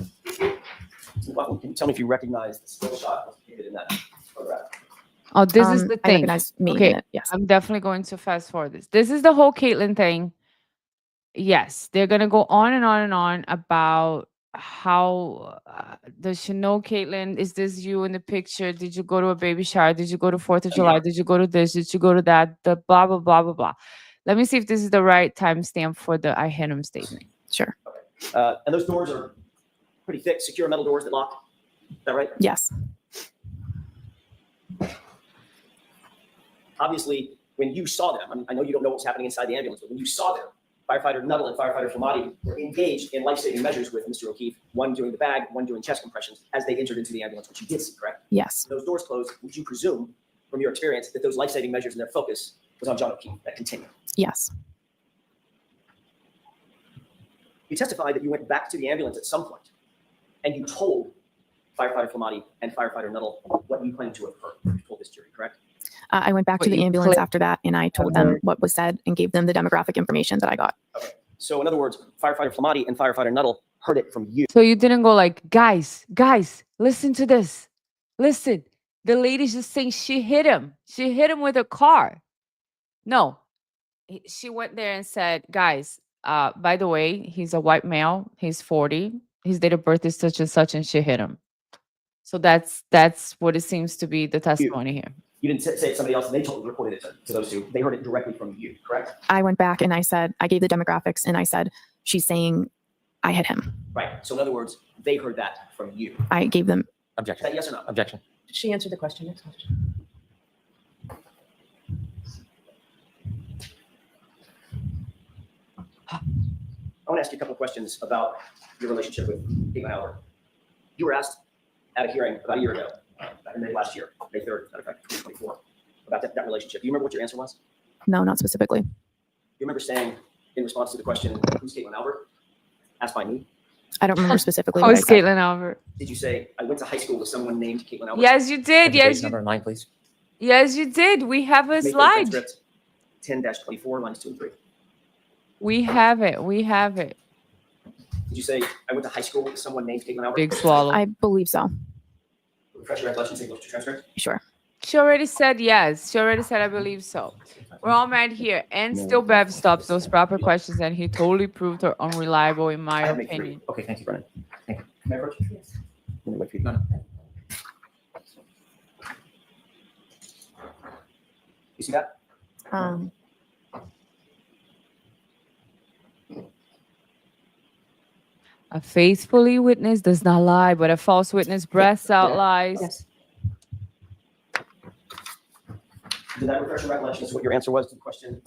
McLaughlin, can you tell me if you recognize the still shot located in that photograph? Oh, this is the I thing. recognize me Okay, in it. Yes. I'm definitely going to fast forward this. This is the whole Caitlyn thing. Yes, they're gonna go on and on and on about how does she know Caitlyn? Is this you in the picture? Did you go to a baby shower? Did you go to 4th of July? Did you go to this? Did you go to that? The blah blah blah blah blah. Let me see if this is the right timestamp for the I hit him statement. Sure. And those doors are pretty thick, secure metal doors that lock. Is that right? Yes. Obviously, when you saw them, I know you don't know what was happening inside the ambulance, but when you saw them, firefighter Nuttall and firefighter Flamati were engaged in life-saving measures with Mr. O'Keefe, one doing the bag, one doing chest compressions, as they entered into the ambulance, which you did see, correct? Yes. Those doors closed. Would you presume, from your experience, that those life-saving measures and their focus was on John O'Keefe? That continued. Yes. You testified that you went back to the ambulance at some point, and you told firefighter Flamati and firefighter Nuttall what you claimed to have heard. You told this jury, correct? I went back to the ambulance after that, and I told them what was said and gave them the demographic information that I got. Okay. So in other words, firefighter Flamati and firefighter Nuttall heard it from you. So you didn't go like, guys, listen to this. Listen, the lady's just saying she hit him. She hit him with a car. No, she went there and said, guys, by the way, he's a white male. He's 40. His date of birth is such, and she hit him. So that's what it seems to be the testimony here. You didn't say it to somebody else, and they reported it to those two. They heard it directly from you, correct? I went back and I said, I gave the demographics and I said, she's saying I hit him. Right. So in other words, they heard that from you. I gave them. Is Objection. that yes or no? Objection. Did she answer the question? Next question. I want to ask you a couple of questions about your relationship with Caitlin Howard. You were asked at a hearing about a year ago, back in May last year, May 3rd, matter of fact, 2024, about that relationship. Do you remember what your answer was? No, not specifically. You remember saying in response to the question, who's Caitlin Albert? Asked by me. I don't remember specifically. Who's Caitlyn Albert? Did you say, I went to high school with someone named Caitlin Albert? Yes, you did. Page number 9, please. Yes, you did. We have a May 3rd slide. transcript, 10-24, lines 2 and 3. We have it. Did you say, I went to high school with someone named Caitlin Albert? Big swallow. I believe so. Refresh your recollection, take those two transcripts. Sure. She already said yes. She already said I believe so. We're all mad here. And still Bev stops those proper questions, and he totally proved her unreliable, in my I have May 3. opinion. Okay, thank you, Brennan. Thank you. May I approach? Yes. Let me wait for you. You see that? Uh, 嗯 Um, A faithfully witness does not lie, but a false witness breathes out lies. Yes. Did that refresh your recollection as to what your answer was to the question?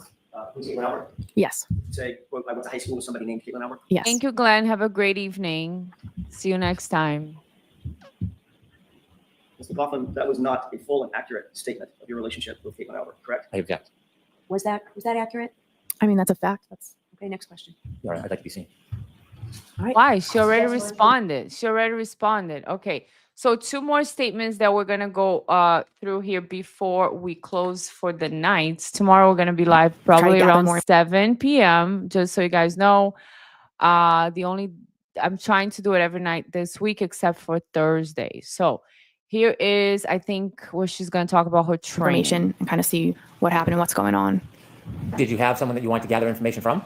Who's Caitlin Albert? Yes. Say, well, I went to high school with somebody named Caitlin Albert. Yes. Thank you, Glenn. Have a great evening. See you next time. Mr. McLaughlin, that was not a full and accurate statement of your relationship with Caitlin Albert, correct? I object. Was that accurate? I mean, that's a fact. That's Okay, next question. Your Honor, I'd like to be seen. All right. Why? She already Yes, ma'am. responded. She already responded. Okay. So 2 more statements that we're gonna go through here before we close for the night. Tomorrow we're gonna be live probably gather around more- 7 p.m. Just so you guys know. I'm trying to do it every night this week except for Thursday. So here is, I think, where she's gonna talk about her training. information and kind of see what happened and what's going on. Did you have someone that you wanted to gather information from?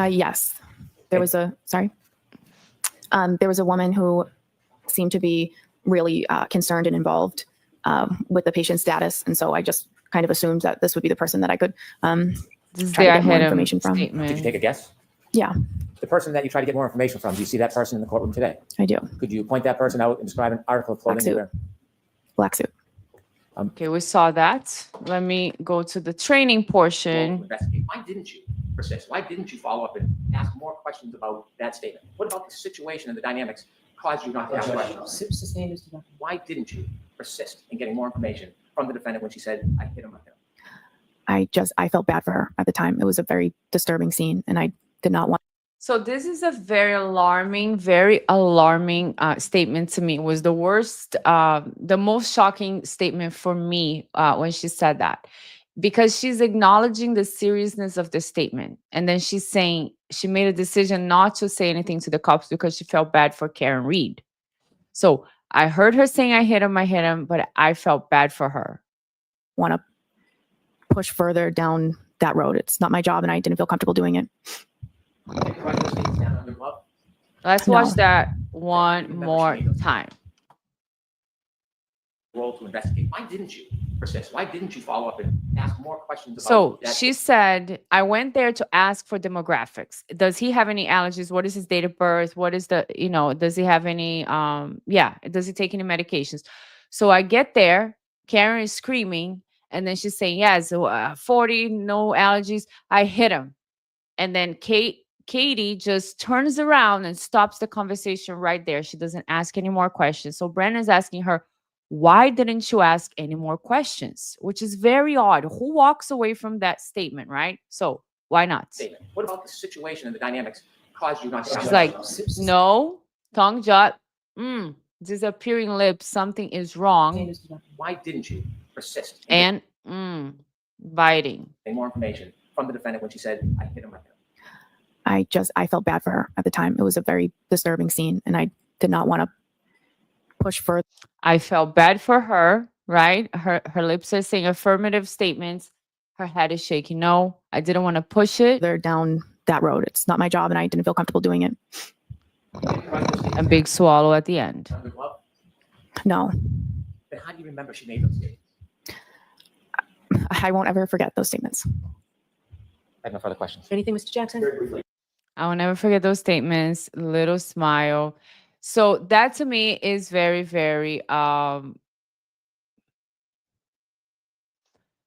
Yes. There was a, sorry. There was a woman who seemed to be really concerned and involved with the patient's status. And so I just kind of assumed that this would be the person that I could This is try to their get more head information from. Did you statement. take a guess? Yeah, The person that you tried to get more information from, do you see that person in the courtroom today? I do. Could you point that person out and describe an article of clothing Black you suit. wear? Black suit. Okay, we saw that. Let me go to the training Well, to portion. investigate. Why didn't you persist? Why didn't you follow up and ask more questions about that statement? What about the situation and the dynamics caused you not to ask questions? Sustained is deductible. Why didn't you persist in getting more information from the defendant when she said, I hit him, I hit him? I felt bad for her at the time. It was a very disturbing scene and I did not want So this is a very alarming statement to me. It was the worst, the most shocking statement for me when she said that, because she's acknowledging the seriousness of the statement, and then she's saying she made a decision not to say anything to the cops because she felt bad for Karen Reed. So I heard her saying I hit him, but I felt bad for her. to push further down that road. It's not my job and I didn't feel comfortable doing it. Can you write those statements down on your glove? Let's No. watch that one more time. Role to investigate. Why didn't you persist? Why didn't you follow up and ask more questions about So that? she said, I went there to ask for demographics. Does he have any allergies? What is his date of birth? What is the, does he have any, does he take any medications? So I get there, Karen is screaming, and then she's saying, yes, 40, no allergies. I hit him. And then Katie just turns around and stops the conversation right there. She doesn't ask any more questions. So Brandon's asking her, why didn't you ask any more questions? Which is very odd. Who walks away from that statement, right? So why not? Statement. What about the situation and the dynamics caused you not to ask She's like, questions? no, tongue jot, disappearing lips, something is wrong. Sustained is deductible. Why didn't you persist in And biting. getting more information from the defendant when she said, I hit him, I hit him? I felt bad for her at the time. It was a very disturbing scene and I did not want to push further I felt bad for her, right? Her lips are saying affirmative statements. Her head is shaking. No, I didn't want to push it. down that road. It's not my job and I didn't feel comfortable doing it. Can you write those statements A big swallow at the end. down on your glove? No, Then how do you remember she made those statements? I won't ever forget those statements. I have no further questions. Anything, Mr. Jackson? Very briefly. I will never forget those statements. Little smile. So that to me is very, very,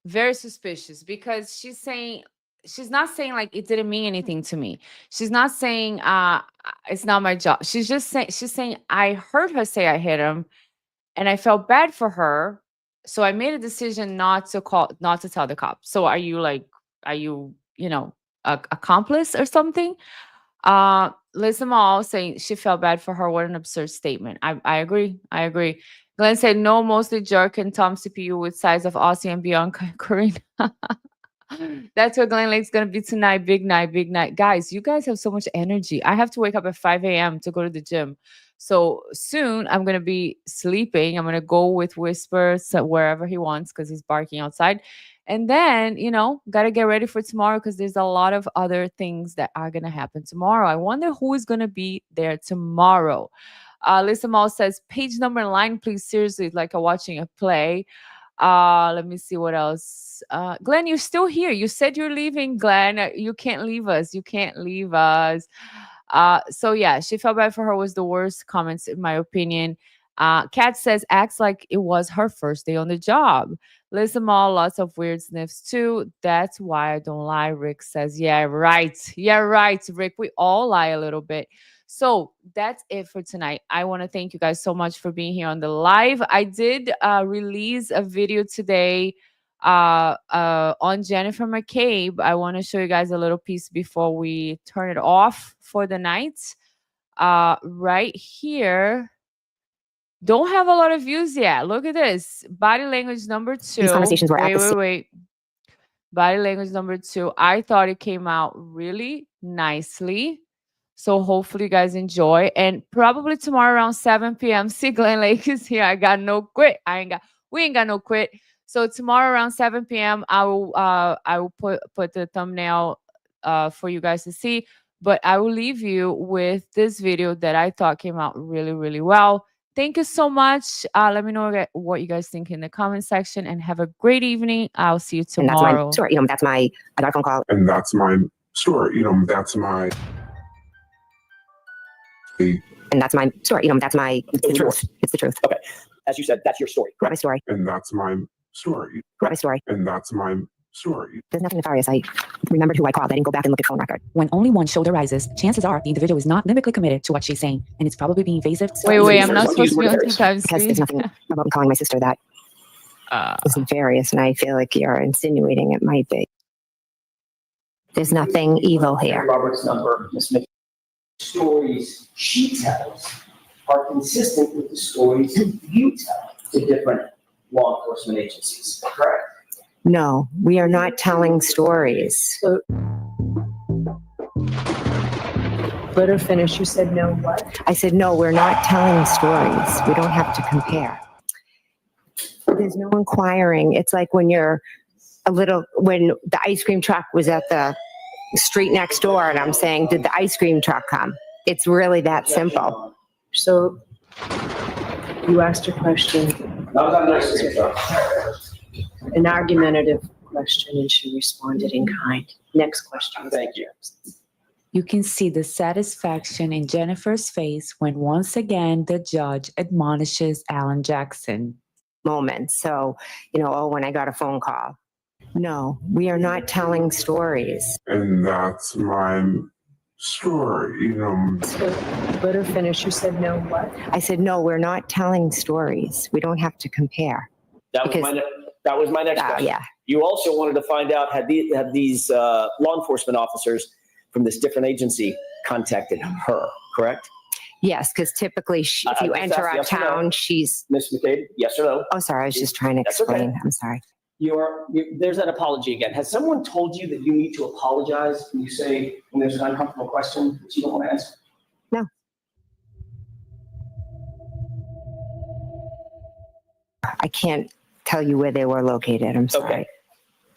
very suspicious, because she's not saying like it didn't mean anything to me. She's not saying it's not my job. She's saying I heard her say I hit him and I felt bad for her. So I made a decision not to tell the cops. So are you accomplice or something? Lisa Mall saying she felt bad for her. What an absurd statement. I agree. Glenn said no, mostly jerk and Tom CPU with size of Aussie and Bianca and Karina. That's where Glen Lake's gonna be tonight. Big night. Guys, you guys have so much energy. I have to wake up at 5 a.m. to go to the gym. So soon I'm gonna be sleeping. I'm gonna go with Whisper wherever he wants because he's barking outside. And then, gotta get ready for tomorrow because there's a lot of other things that are gonna happen tomorrow. I wonder who is gonna be there tomorrow. Lisa Mall says, page number and line, please. Seriously, it's like watching a play. Let me see what else. Glenn, you're still here. You said you're leaving, Glenn. You can't leave us. So yeah, she felt bad for her was the worst comments in my opinion. Kat says acts like it was her first day on the job. Listen, all lots of weird sniffs too. That's why I don't lie. Rick says, yeah, right. Yeah, right, Rick. We all lie a little bit. So that's it for tonight. I want to thank you guys so much for being here on the live. I did release a video today on Jennifer McCabe. I want to show you guys a little piece before we turn it off for the night. Right here. Don't have a lot of views yet. Look at this. Body language number 2. These conversations were wait. Body language number 2. I thought it came out really nicely. So hopefully you guys enjoy. And probably tomorrow around 7 p.m. See, Glenn Lake is here. I got no quit. We ain't got no quit. So tomorrow around 7 p.m. I will put the thumbnail for you guys to see. But I will leave you with this video that I thought came out really, really well. Thank you so much. Let me know what you guys think in the comment section and have a great evening. I'll see you tomorrow. And that's my story. That's my, I got a phone call. And that's my story. That's my. And that's my story. That's my, it's the truth. It's the truth. Okay. As you said, that's your story. My story. And that's my story. My story. And that's my story. There's nothing nefarious. I remembered who I called. I didn't go back and look at phone record. When only one shoulder rises, chances are the individual is not lyrically committed to what she's saying, and it's probably being evasive. Wait, I'm not supposed to be on because there's nothing about calling my sister that is nefarious, and I feel like you're insinuating it might be. There's nothing evil here. Robert's number, Ms. McCabe. Stories she tells are consistent with the stories you tell to different law enforcement agencies, correct? No, we are not telling stories. Let her finish. You said no what? I said, no, we're not telling stories. We don't have to compare. There's no inquiring. It's like when you're when the ice cream truck was at the street next door and I'm saying, did the ice cream truck come? It's really that simple. So you asked a question, an argumentative question, and she responded in kind. Next question. Thank you. You can see the satisfaction in Jennifer's face when once again the judge admonishes Alan Jackson. Moment. So, when I got a phone call. No, we are not telling stories. And that's my story. So let her finish. You said no what? I said, no, we're not telling stories. We don't have to compare. That was my next question. Yeah. You also wanted to find out, had these law enforcement officers from this different agency contacted her, correct? Yes, because typically if you enter our town, she's... Ms. McCabe, yes or no? Oh, sorry, I was just trying to explain. Okay. I'm sorry. There's that apology again. Has someone told you that you need to apologize when you say, when there's an uncomfortable question that you don't want to answer? No. I can't tell you where they were located. I'm sorry. Okay.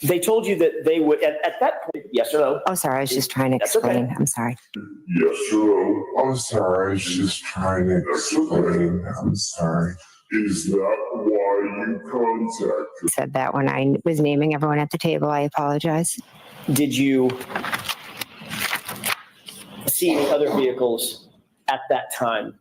They told you that they would, at that point, yes or no? Oh, sorry, I was just trying to explain. Okay. I'm sorry. Yes or no? I'm sorry, I was just trying to explain. I'm sorry. Is that why you contacted? Said that when I was naming everyone at the table. I apologize. Did you see any other vehicles at that time?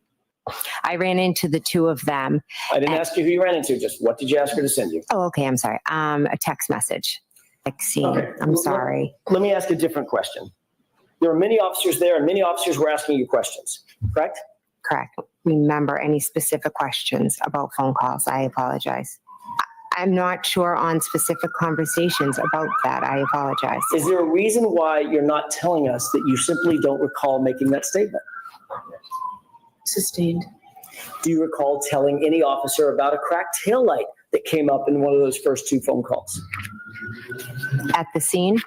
I ran into the two of them. I didn't ask you who you ran into. Just what did you ask her to send you? Oh, okay. I'm sorry. A text message. Okay. I'm sorry. Let me ask a different question. There were many officers there, and many officers were asking you questions, correct? Correct. Remember any specific questions about phone calls? I apologize. I'm not sure on specific conversations about that. I apologize. Is there a reason why you're not telling us that you simply don't recall making that statement? Sustained. Do you recall telling any officer about a cracked taillight that came up in one of those first two phone calls? At the scene?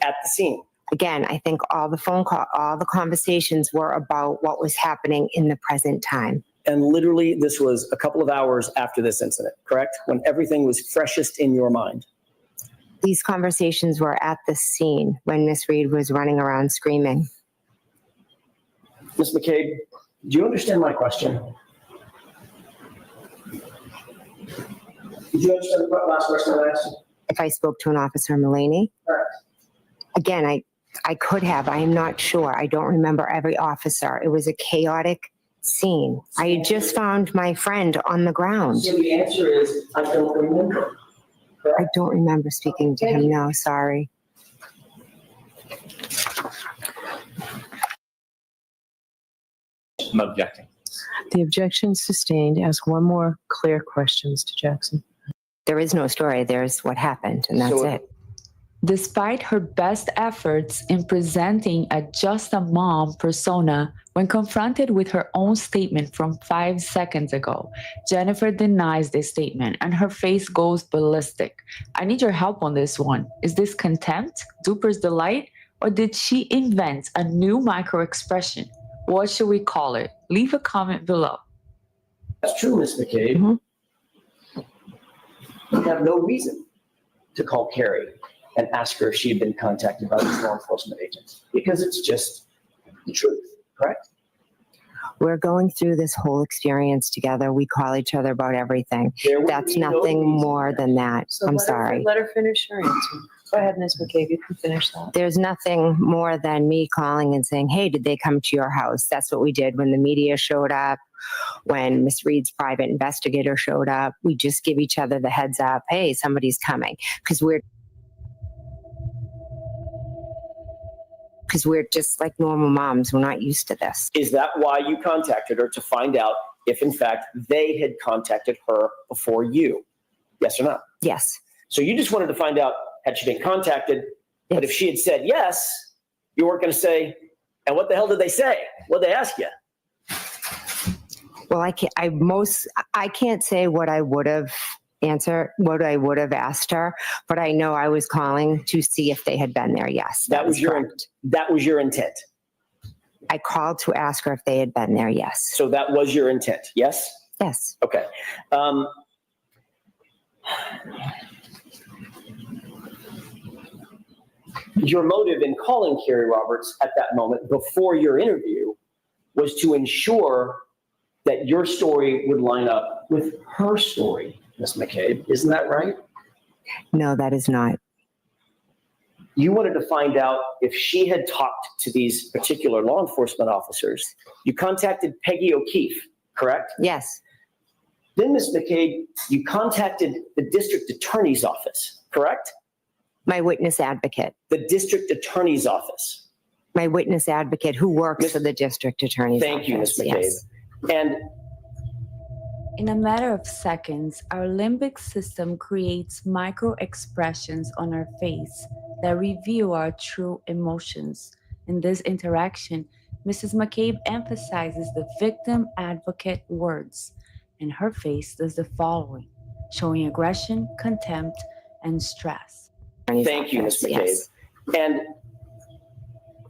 At the scene. Again, I think all the conversations were about what was happening in the present time. And literally, this was a couple of hours after this incident, correct? When everything was freshest in your mind. These conversations were at the scene when Miss Reed was running around screaming. Ms. McCabe, do you understand my question? Did you understand the last question I asked you? If I spoke to an officer, Mulaney? Correct. Again, I could have. I am not sure. I don't remember every officer. It was a chaotic scene. I had just found my friend on the ground. So the answer is, I don't remember. I don't remember speaking to him. No, sorry. I'm objecting. The objection sustained. Ask one more clear question, Mr. Jackson. There is no story. There's what happened, and that's So- it. Despite her best efforts in presenting a just a mom persona, when confronted with her own statement from 5 seconds ago, Jennifer denies this statement and her face goes ballistic. I need your help on this one. Is this contempt, duper's delight, or did she invent a new micro-expression? What should we call it? Leave a comment below. That's true, Ms. McCabe. You have no reason to call Carrie and ask her if she had been contacted by these law enforcement agents, because it's just the truth, correct? We're going through this whole experience together. We call each other about everything. There would That's be no nothing reason more than that. So I'm let her- sorry. Let her finish her answer. Go ahead, Ms. McCabe, you can finish that. There's nothing more than me calling and saying, hey, did they come to your house? That's what we did when the media showed up, when Miss Reed's private investigator showed up. We just give each other the heads up, hey, somebody's coming. Because we're just like normal moms. We're not used to this. Is that why you contacted her, to find out if in fact they had contacted her before you? Yes or no? Yes. So you just wanted to find out, had she been contacted? But if she had said yes, you weren't going to say, and what the hell did they say? What'd they ask you? Well, I can't say what I would have answered, what I would have asked her, but I know I was calling to see if they had been there. Yes. That was your intent. I called to ask her if they had been there. Yes. So that was your intent. Yes? Yes. Okay. Your motive in calling Carrie Roberts at that moment before your interview was to ensure that your story would line up with her story, Ms. McCabe. Isn't that right? No, that is not. You wanted to find out if she had talked to these particular law enforcement officers. You contacted Peggy O'Keefe, correct? Yes. Then, Ms. McCabe, you contacted the district attorney's office, correct? My witness advocate. The district attorney's office. My witness advocate who works for the district attorney's office. Thank you, Ms. McCabe. Yes. And In a matter of seconds, our limbic system creates micro expressions on our face that reveal our true emotions. In this interaction, Mrs. McCabe emphasizes the victim advocate words, and her face does the following, showing aggression, contempt, and stress. thank you, Ms. McCabe. Yes. And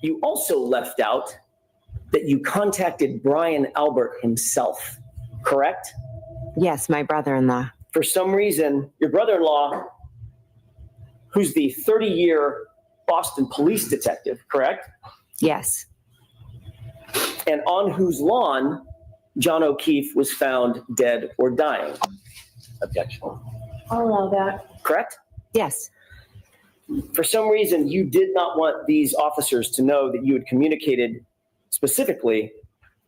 you also left out that you contacted Brian Albert himself, correct? Yes, my brother-in-law. For some reason, your brother-in-law, who's the 30-year Boston police detective, correct? Yes. And on whose lawn John O'Keefe was found dead or dying. Objection. I'll allow that. Correct? Yes. For some reason, you did not want these officers to know that you had communicated specifically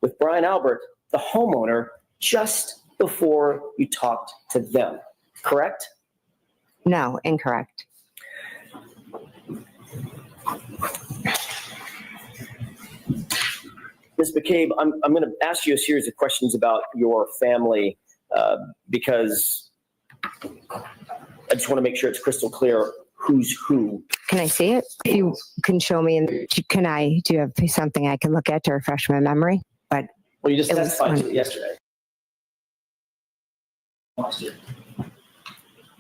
with Brian Albert, the homeowner, just before you talked to them, correct? No, incorrect. Ms. McCabe, I'm going to ask you a series of questions about your family because I just want to make sure it's crystal clear who's who. Can I see it? If you can show me, do you have something I can look at to refresh my memory? But Well, you just It was testified to on- it yesterday. Last year.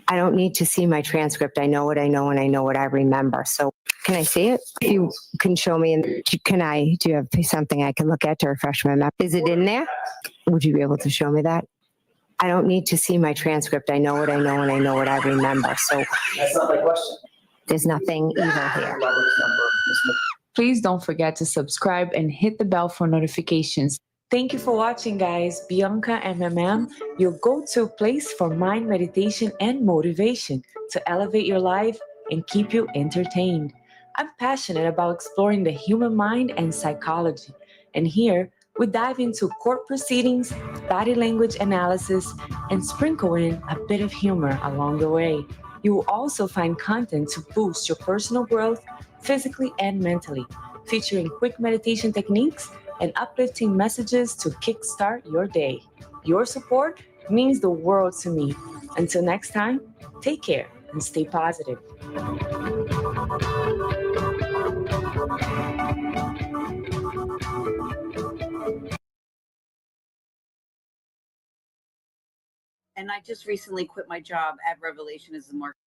I don't need to see my transcript. I know what I know and I know what I remember. So can I see it? If you can show me, do you have something I can look at to refresh my memory? Is it in there? Would you be able to show me that? I don't need to see my transcript. I know what I know and I know what I remember. So That's not my question. there's nothing either here. Robert's number, Ms. Please don't forget to subscribe and hit the bell for notifications. Thank you for watching, guys. Bianca MMM, your go-to place for mind meditation and motivation to elevate your life and keep you entertained. I'm passionate about exploring the human mind and psychology, and here we dive into court proceedings, body language analysis, and sprinkle in a bit of humor along the way. You will also find content to boost your personal growth physically and mentally, featuring quick meditation techniques and uplifting messages to kickstart your day. Your support means the world to me. Until next time, take care and stay positive. And I just recently quit my job at Revelation as the marketing